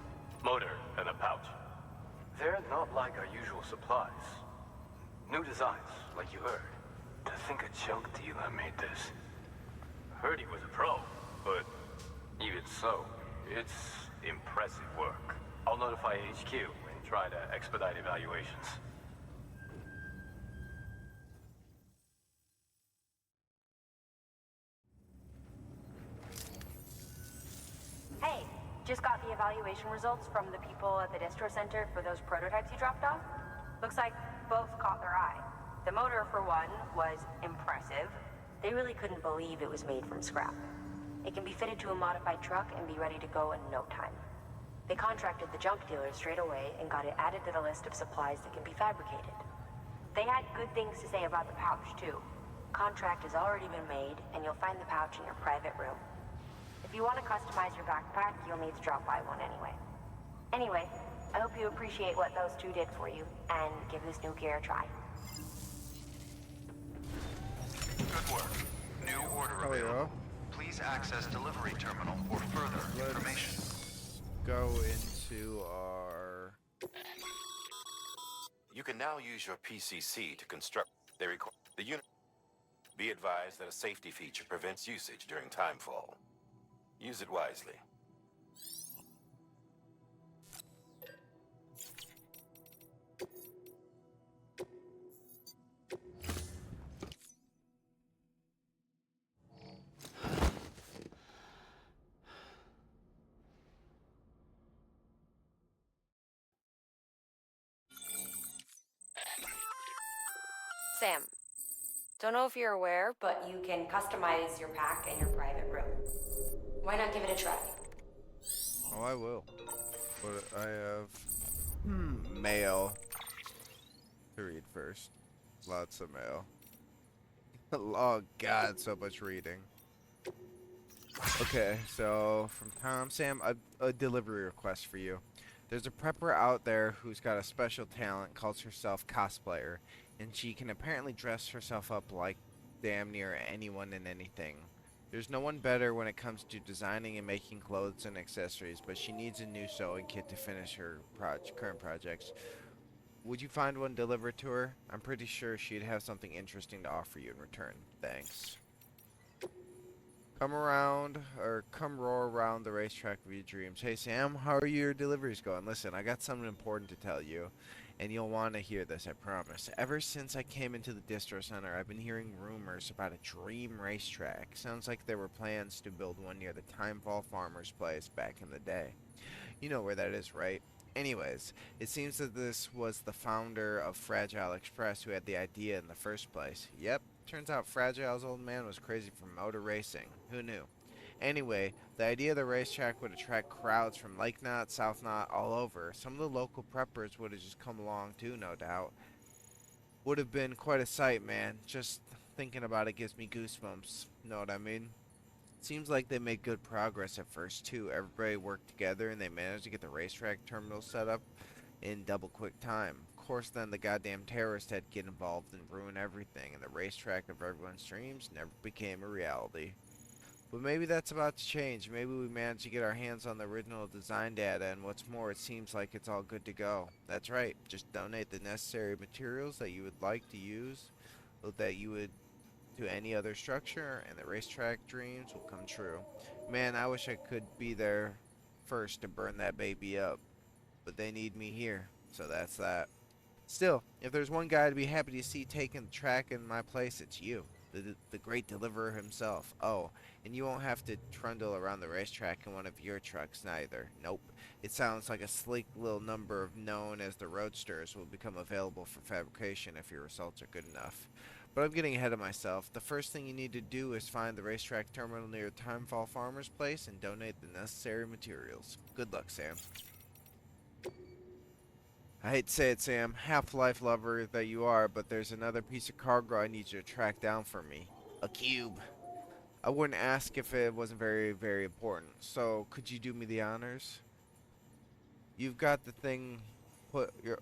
Motor and a pouch. They're not like our usual supplies. New designs, like you heard. To think a junk dealer made this. Heard he was a pro, but even so, it's impressive work. I'll notify HQ and try to expedite evaluations. Hey, just got the evaluation results from the people at the distro center for those prototypes you dropped off. Looks like both caught their eye. The motor, for one, was impressive. They really couldn't believe it was made from scrap. It can be fitted to a modified truck and be ready to go in no time. They contracted the junk dealer straight away and got it added to the list of supplies that can be fabricated. They had good things to say about the pouch, too. Contract has already been made, and you'll find the pouch in your private room. If you want to customize your backpack, you'll need to drop by one anyway. Anyway, I hope you appreciate what those two did for you, and give this new gear a try. Good work. New order Oh available. yeah. Please access delivery terminal for further information. Let's go into our... You can now use your PCC to construct. They require the unit. Be advised that a safety feature prevents usage during timefall. Use it wisely. Sam, don't know if you're aware, but you can customize your pack in your private room. Why not give it a try? Oh, I will. But I have... mail to read first. Lots of mail. Oh god, so much reading. Okay, so from Tom, Sam, a delivery request for you. There's a prepper out there who's got a special talent, calls herself cosplayer, and she can apparently dress herself up like damn near anyone and anything. There's no one better when it comes to designing and making clothes and accessories, but she needs a new sewing kit to finish her current projects. Would you find one delivered to her? I'm pretty sure she'd have something interesting to offer you in return. Thanks. Come around, or come roar around the racetrack of your dreams. Hey Sam, how are your deliveries going? Listen, I got something important to tell you, and you'll want to hear this, I promise. Ever since I came into the distro center, I've been hearing rumors about a dream racetrack. Sounds like there were plans to build one near the Timefall Farmer's place back in the day. You know where that is, right? Anyways, it seems that this was the founder of Fragile Express who had the idea in the first place. Yep, turns out Fragile's old man was crazy for motor racing. Who knew? Anyway, the idea of the racetrack would attract crowds from Lake Knot, South Knot, all over. Some of the local preppers would have just come along too, no doubt. Would have been quite a sight, man. Just thinking about it gives me goosebumps. Know what I mean? Seems like they made good progress at first too. Everybody worked together and they managed to get the racetrack terminal set up in double quick time. Of course then the goddamn terrorists had to get involved and ruin everything, and the racetrack of everyone's dreams never became a reality. But maybe that's about to change. Maybe we managed to get our hands on the original design data, and what's more, it seems like it's all good to go. That's right. Just donate the necessary materials that you would like to use, or that you would to any other structure, and the racetrack dreams will come true. Man, I wish I could be there first to burn that baby up, but they need me here, so that's that. Still, if there's one guy to be happy to see taking the track in my place, it's you. The great deliverer himself. Oh, and you won't have to trundle around the racetrack in one of your trucks neither. Nope. It sounds like a sleek little number of known as the Roadsters will become available for fabrication if your results are good enough. But I'm getting ahead of myself. The first thing you need to do is find the racetrack terminal near Timefall Farmer's place and donate the necessary materials. Good luck, Sam. I hate to say it, Sam, Half-Life lover that you are, but there's another piece of cargo I need you to track down for me. A cube. I wouldn't ask if it wasn't very, very important. So, could you do me the honors? You've got the thing put your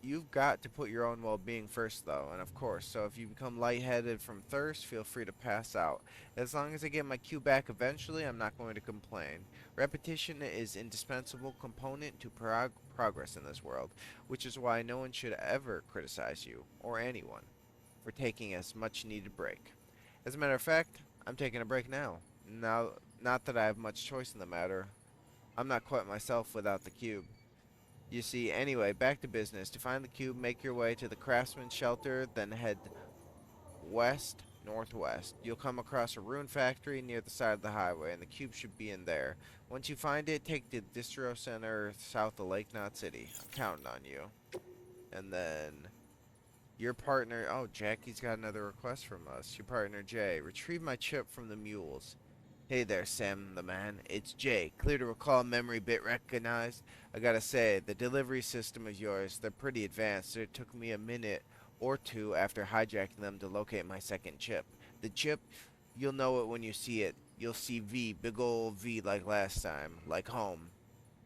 you've got to put your own well-being first though, and of course, so if you become lightheaded from thirst, feel free to pass out. As long as I get my cue back eventually, I'm not going to complain. Repetition is an indispensable component to progress in this world, which is why no one should ever criticize you, or anyone, for taking a much needed break. As a matter of fact, I'm taking a break now. Now, not that I have much choice in the matter. I'm not quite myself without the cube. You see, anyway, back to business. To find the cube, make your way to the craftsman's shelter, then head west, northwest. You'll come across a ruined factory near the side of the highway, and the cube should be in there. Once you find it, take the distro center south of Lake Knot City. I'm counting on you. And then your partner, oh, Jackie's got another request from us. Your partner, Jay, retrieve my chip from the mules. Hey there, Sam the man. It's Jay. Clear to recall, memory bit recognized? I gotta say, the delivery system of yours, they're pretty advanced. It took me a minute or two after hijacking them to locate my second chip. The chip, you'll know it when you see it. You'll see V, big ol' V like last time, like home.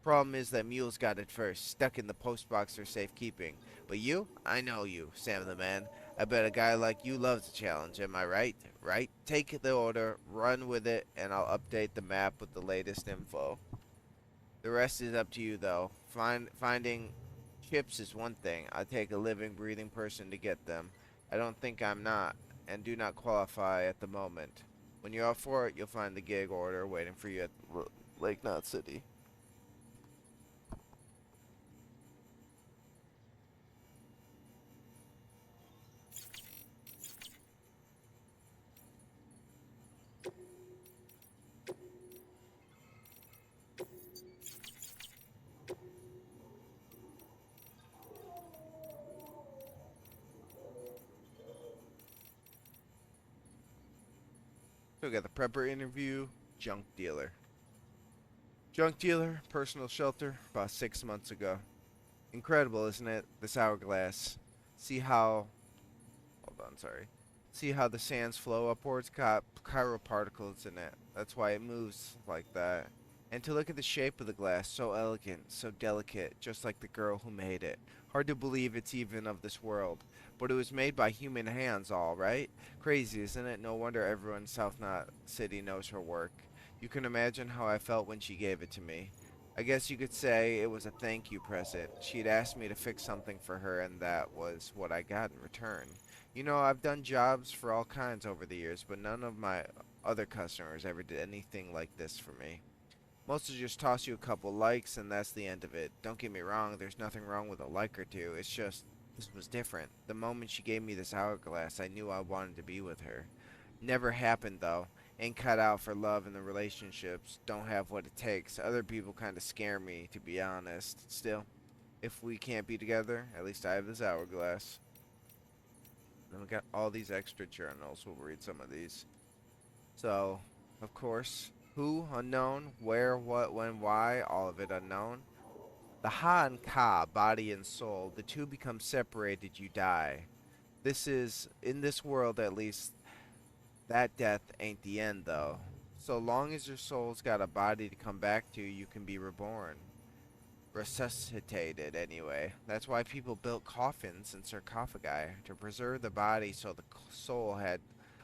Problem is that mules got it first, stuck in the post box for safekeeping. But you? I know you, Sam the man. I bet a guy like you loves a challenge, am I right? Right? Take the order, run with it, and I'll update the map with the latest info. The rest is up to you, though. Finding chips is one thing. I take a living, breathing person to get them. I don't think I'm not, and do not qualify at the moment. When you're up for it, you'll find the gig order waiting for you at Lake Knot City. So we got the prepper interview, junk dealer. Junk dealer, personal shelter, about 6 months ago. Incredible, isn't it? This hourglass. See how... Hold on, sorry. See how the sands flow upwards? Got chiral particles in it. That's why it moves like that. And to look at the shape of the glass, so elegant, so delicate, just like the girl who made it. Hard to believe it's even of this world. But it was made by human hands, all right? Crazy, isn't it? No wonder everyone in South Knot City knows her work. You can imagine how I felt when she gave it to me. I guess you could say it was a thank you present. She'd asked me to fix something for her, and that was what I got in return. You know, I've done jobs for all kinds over the years, but none of my other customers ever did anything like this for me. Most will just toss you a couple likes and that's the end of it. Don't get me wrong, there's nothing wrong with a like or two. It's just, this was different. The moment she gave me this hourglass, I knew I wanted to be with her. Never happened though. Ain't cut out for love and the relationships. Don't have what it takes. Other people kind of scare me, to be honest. Still, if we can't be together, at least I have this hourglass. Then we got all these extra journals. We'll read some of these. So, of course, who, unknown, where, what, when, why, all of it unknown. The Ha and Ka, body and soul, the two become separated, you die. This is, in this world at least, that death ain't the end, though. So long as your soul's got a body to come back to, you can be reborn. Resuscitated, anyway. That's why people built coffins and sarcophagi, to preserve the body so the soul had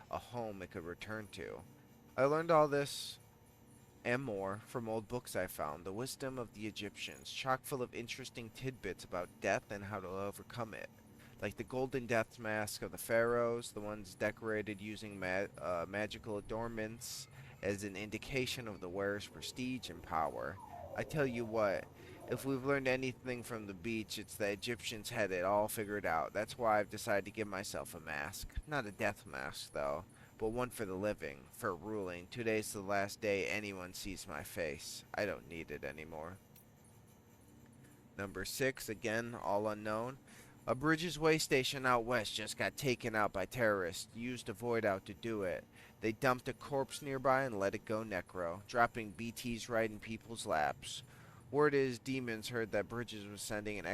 a home it could return to. I learned all this and more from old books I found, the wisdom of the Egyptians, chock full of interesting tidbits about death and how to overcome it. Like the golden death mask of the pharaohs, the ones decorated using magical adornments as an indication of the wearer's prestige and power. I tell you what, if we've learned anything from the beach, it's that Egyptians had it all figured out. That's why I've decided to give myself a mask. Not a death mask, though, but one for the living, for ruling. Today's the last day anyone sees my face. I don't need it anymore. Number 6, again, all unknown. A Bridges Way station out west just got taken out by terrorists. Used a void out to do it. They dumped a corpse nearby and let it go necro, dropping BTs right in people's laps. Word is Demons heard that Bridges was sending an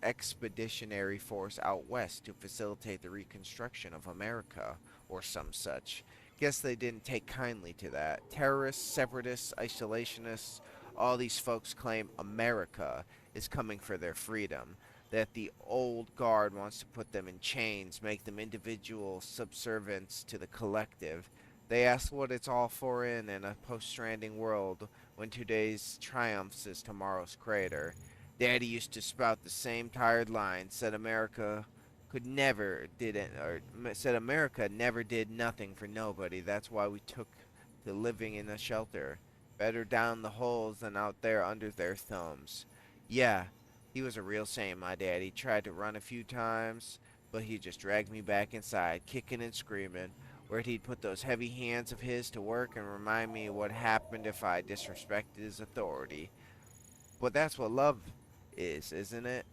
expeditionary force out west to facilitate the reconstruction of America, or some such. Guess they didn't take kindly to that. Terrorists, separatists, isolationists, all these folks claim America is coming for their freedom. That the old guard wants to put them in chains, make them individual subservients to the collective. They ask what it's all for in a post-stranding world when today's triumphs is tomorrow's crater. Daddy used to spout the same tired line, said America could never did it, or said America never did nothing for nobody. That's why we took to living in a shelter. Better down the holes than out there under their thumbs. Yeah, he was a real saint, my daddy. Tried to run a few times, but he just dragged me back inside, kicking and screaming. Where he'd put those heavy hands of his to work and remind me what happened if I disrespected his authority. But that's what love is, isn't it?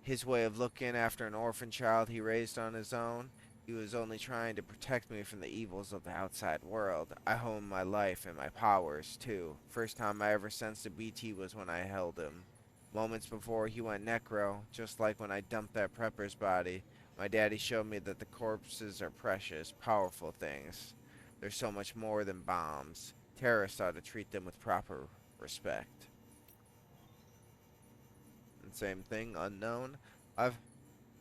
His way of looking after an orphan child he raised on his own. He was only trying to protect me from the evils of the outside world. I honed my life and my powers, too. First time I ever sensed a BT was when I held him. Moments before he went necro, just like when I dumped that prepper's body, my daddy showed me that the corpses are precious, powerful things. They're so much more than bombs. Terrorists ought to treat them with proper respect. And same thing, unknown. I've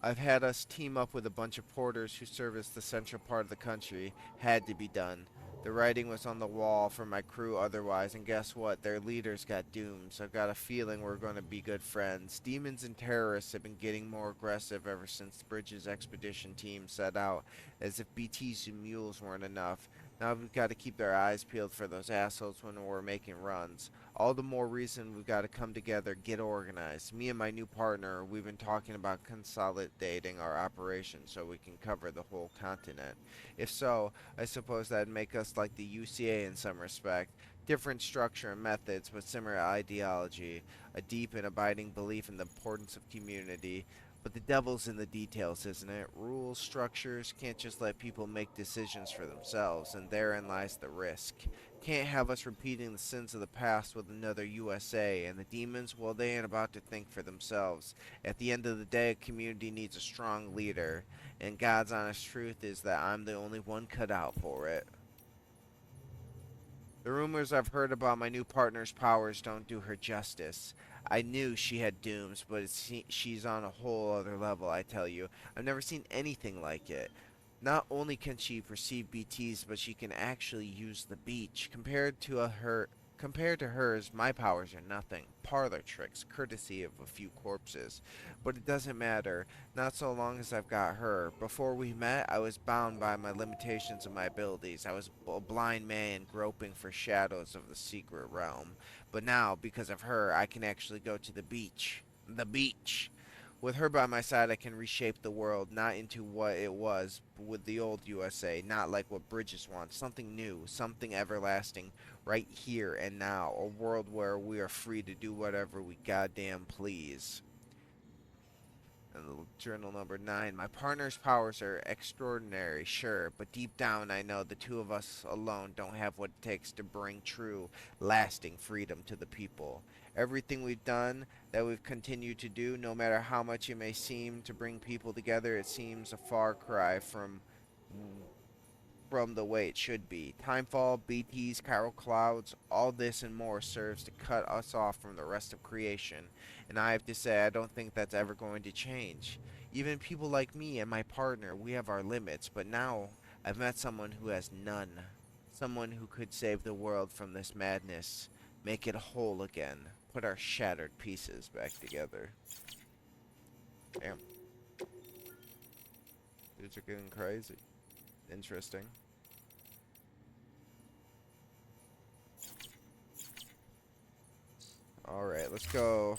I've had us team up with a bunch of porters who service the central part of the country. Had to be done. The writing was on the wall for my crew otherwise, and guess what? Their leaders got doomed, so I've got a feeling we're going to be good friends. Demons and terrorists have been getting more aggressive ever since Bridges' expedition team set out, as if BTs and mules weren't enough. Now we've got to keep our eyes peeled for those assholes when we're making runs. All the more reason we've got to come together, get organized. Me and my new partner, we've been talking about consolidating our operations so we can cover the whole continent. If so, I suppose that'd make us like the UCA in some respect. Different structure and methods, but similar ideology. A deep and abiding belief in the importance of community. But the devil's in the details, isn't it? Rules, structures, can't just let people make decisions for themselves, and therein lies the risk. Can't have us repeating the sins of the past with another USA, and the demons, well, they ain't about to think for themselves. At the end of the day, a community needs a strong leader, and God's honest truth is that I'm the only one cut out for it. The rumors I've heard about my new partner's powers don't do her justice. I knew she had dooms, but she's on a whole other level, I tell you. I've never seen anything like it. Not only can she perceive BTs, but she can actually use the beach. Compared to hers, my powers are nothing. Parlor tricks, courtesy of a few corpses. But it doesn't matter, not so long as I've got her. Before we met, I was bound by my limitations of my abilities. I was a blind man groping for shadows of the secret realm. But now, because of her, I can actually go to the beach. The beach! With her by my side, I can reshape the world, not into what it was with the old USA, not like what Bridges wants. Something new, something everlasting, right here and now. A world where we are free to do whatever we goddamn please. And journal number 9. My partner's powers are extraordinary, sure, but deep down I know the two of us alone don't have what it takes to bring true, lasting freedom to the people. Everything we've done, that we've continued to do, no matter how much it may seem to bring people together, it seems a far cry from the way it should be. Timefall, BTs, chiral clouds, all this and more serves to cut us off from the rest of creation. And I have to say, I don't think that's ever going to change. Even people like me and my partner, we have our limits, but now I've met someone who has none. Someone who could save the world from this madness, make it whole again, put our shattered pieces back together. Damn. Dudes are getting crazy. Interesting. Alright, let's go.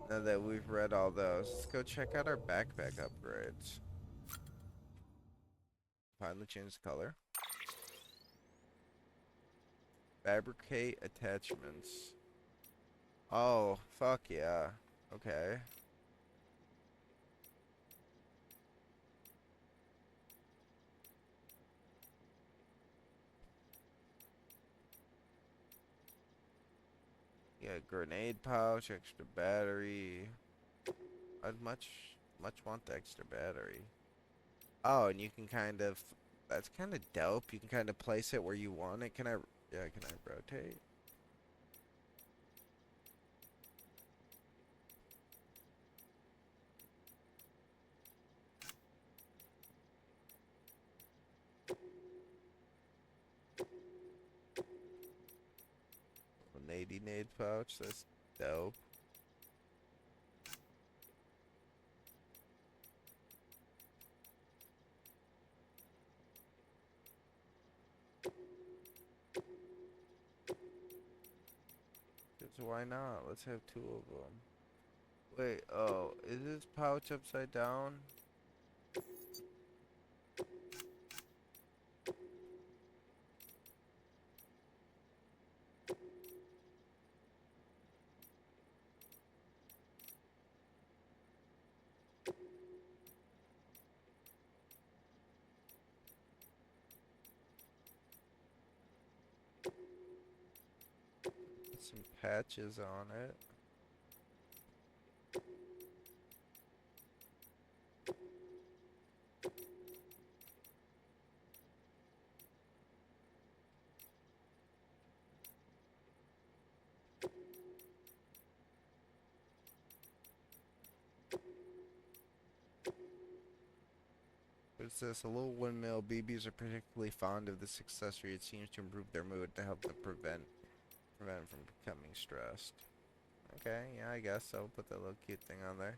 Now that we've read all those, let's go check out our backpack upgrades. Finally change the color. Fabricate attachments. Oh, fuck yeah. Okay. Yeah, grenade pouch, extra battery. I'd much want the extra battery. Oh, and you can kind of, that's kind of dope. You can kind of place it where you want it. Can I, yeah, can I rotate? Nade pouch, that's dope. So why not? Let's have two of them. Wait, oh, is this pouch upside down? Some patches on it. What's this? A little windmill. BBs are particularly fond of this accessory. It seems to improve their mood to help them prevent from becoming stressed. Okay, yeah, I guess I'll put that little cute thing on there.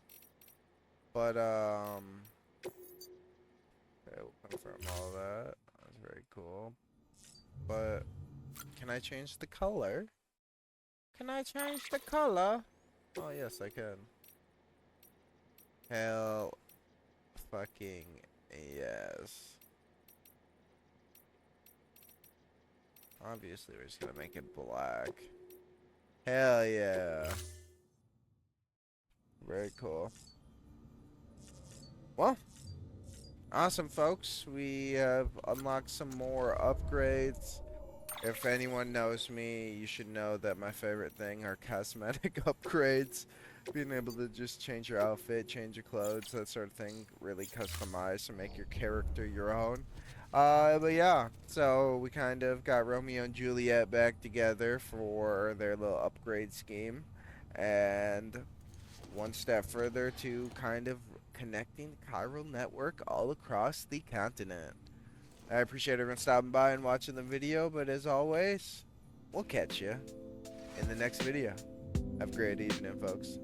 But okay, we'll confirm all that. That's very cool. But can I change the color? Can I change the color? Oh yes, I can. Hell fucking yes. Obviously, we're just gonna make it black. Hell yeah. Very cool. Well, awesome, folks. We have unlocked some more upgrades. If anyone knows me, you should know that my favorite thing are cosmetic upgrades. Being able to just change your outfit, change your clothes, that sort of thing. Really customize and make your character your own. But yeah, so we kind of got Romeo and Juliet back together for their little upgrade scheme, and one step further to kind of connecting the chiral network all across the continent. I appreciate everyone stopping by and watching the video, but as always, we'll catch you in the next video. Have a great evening, folks.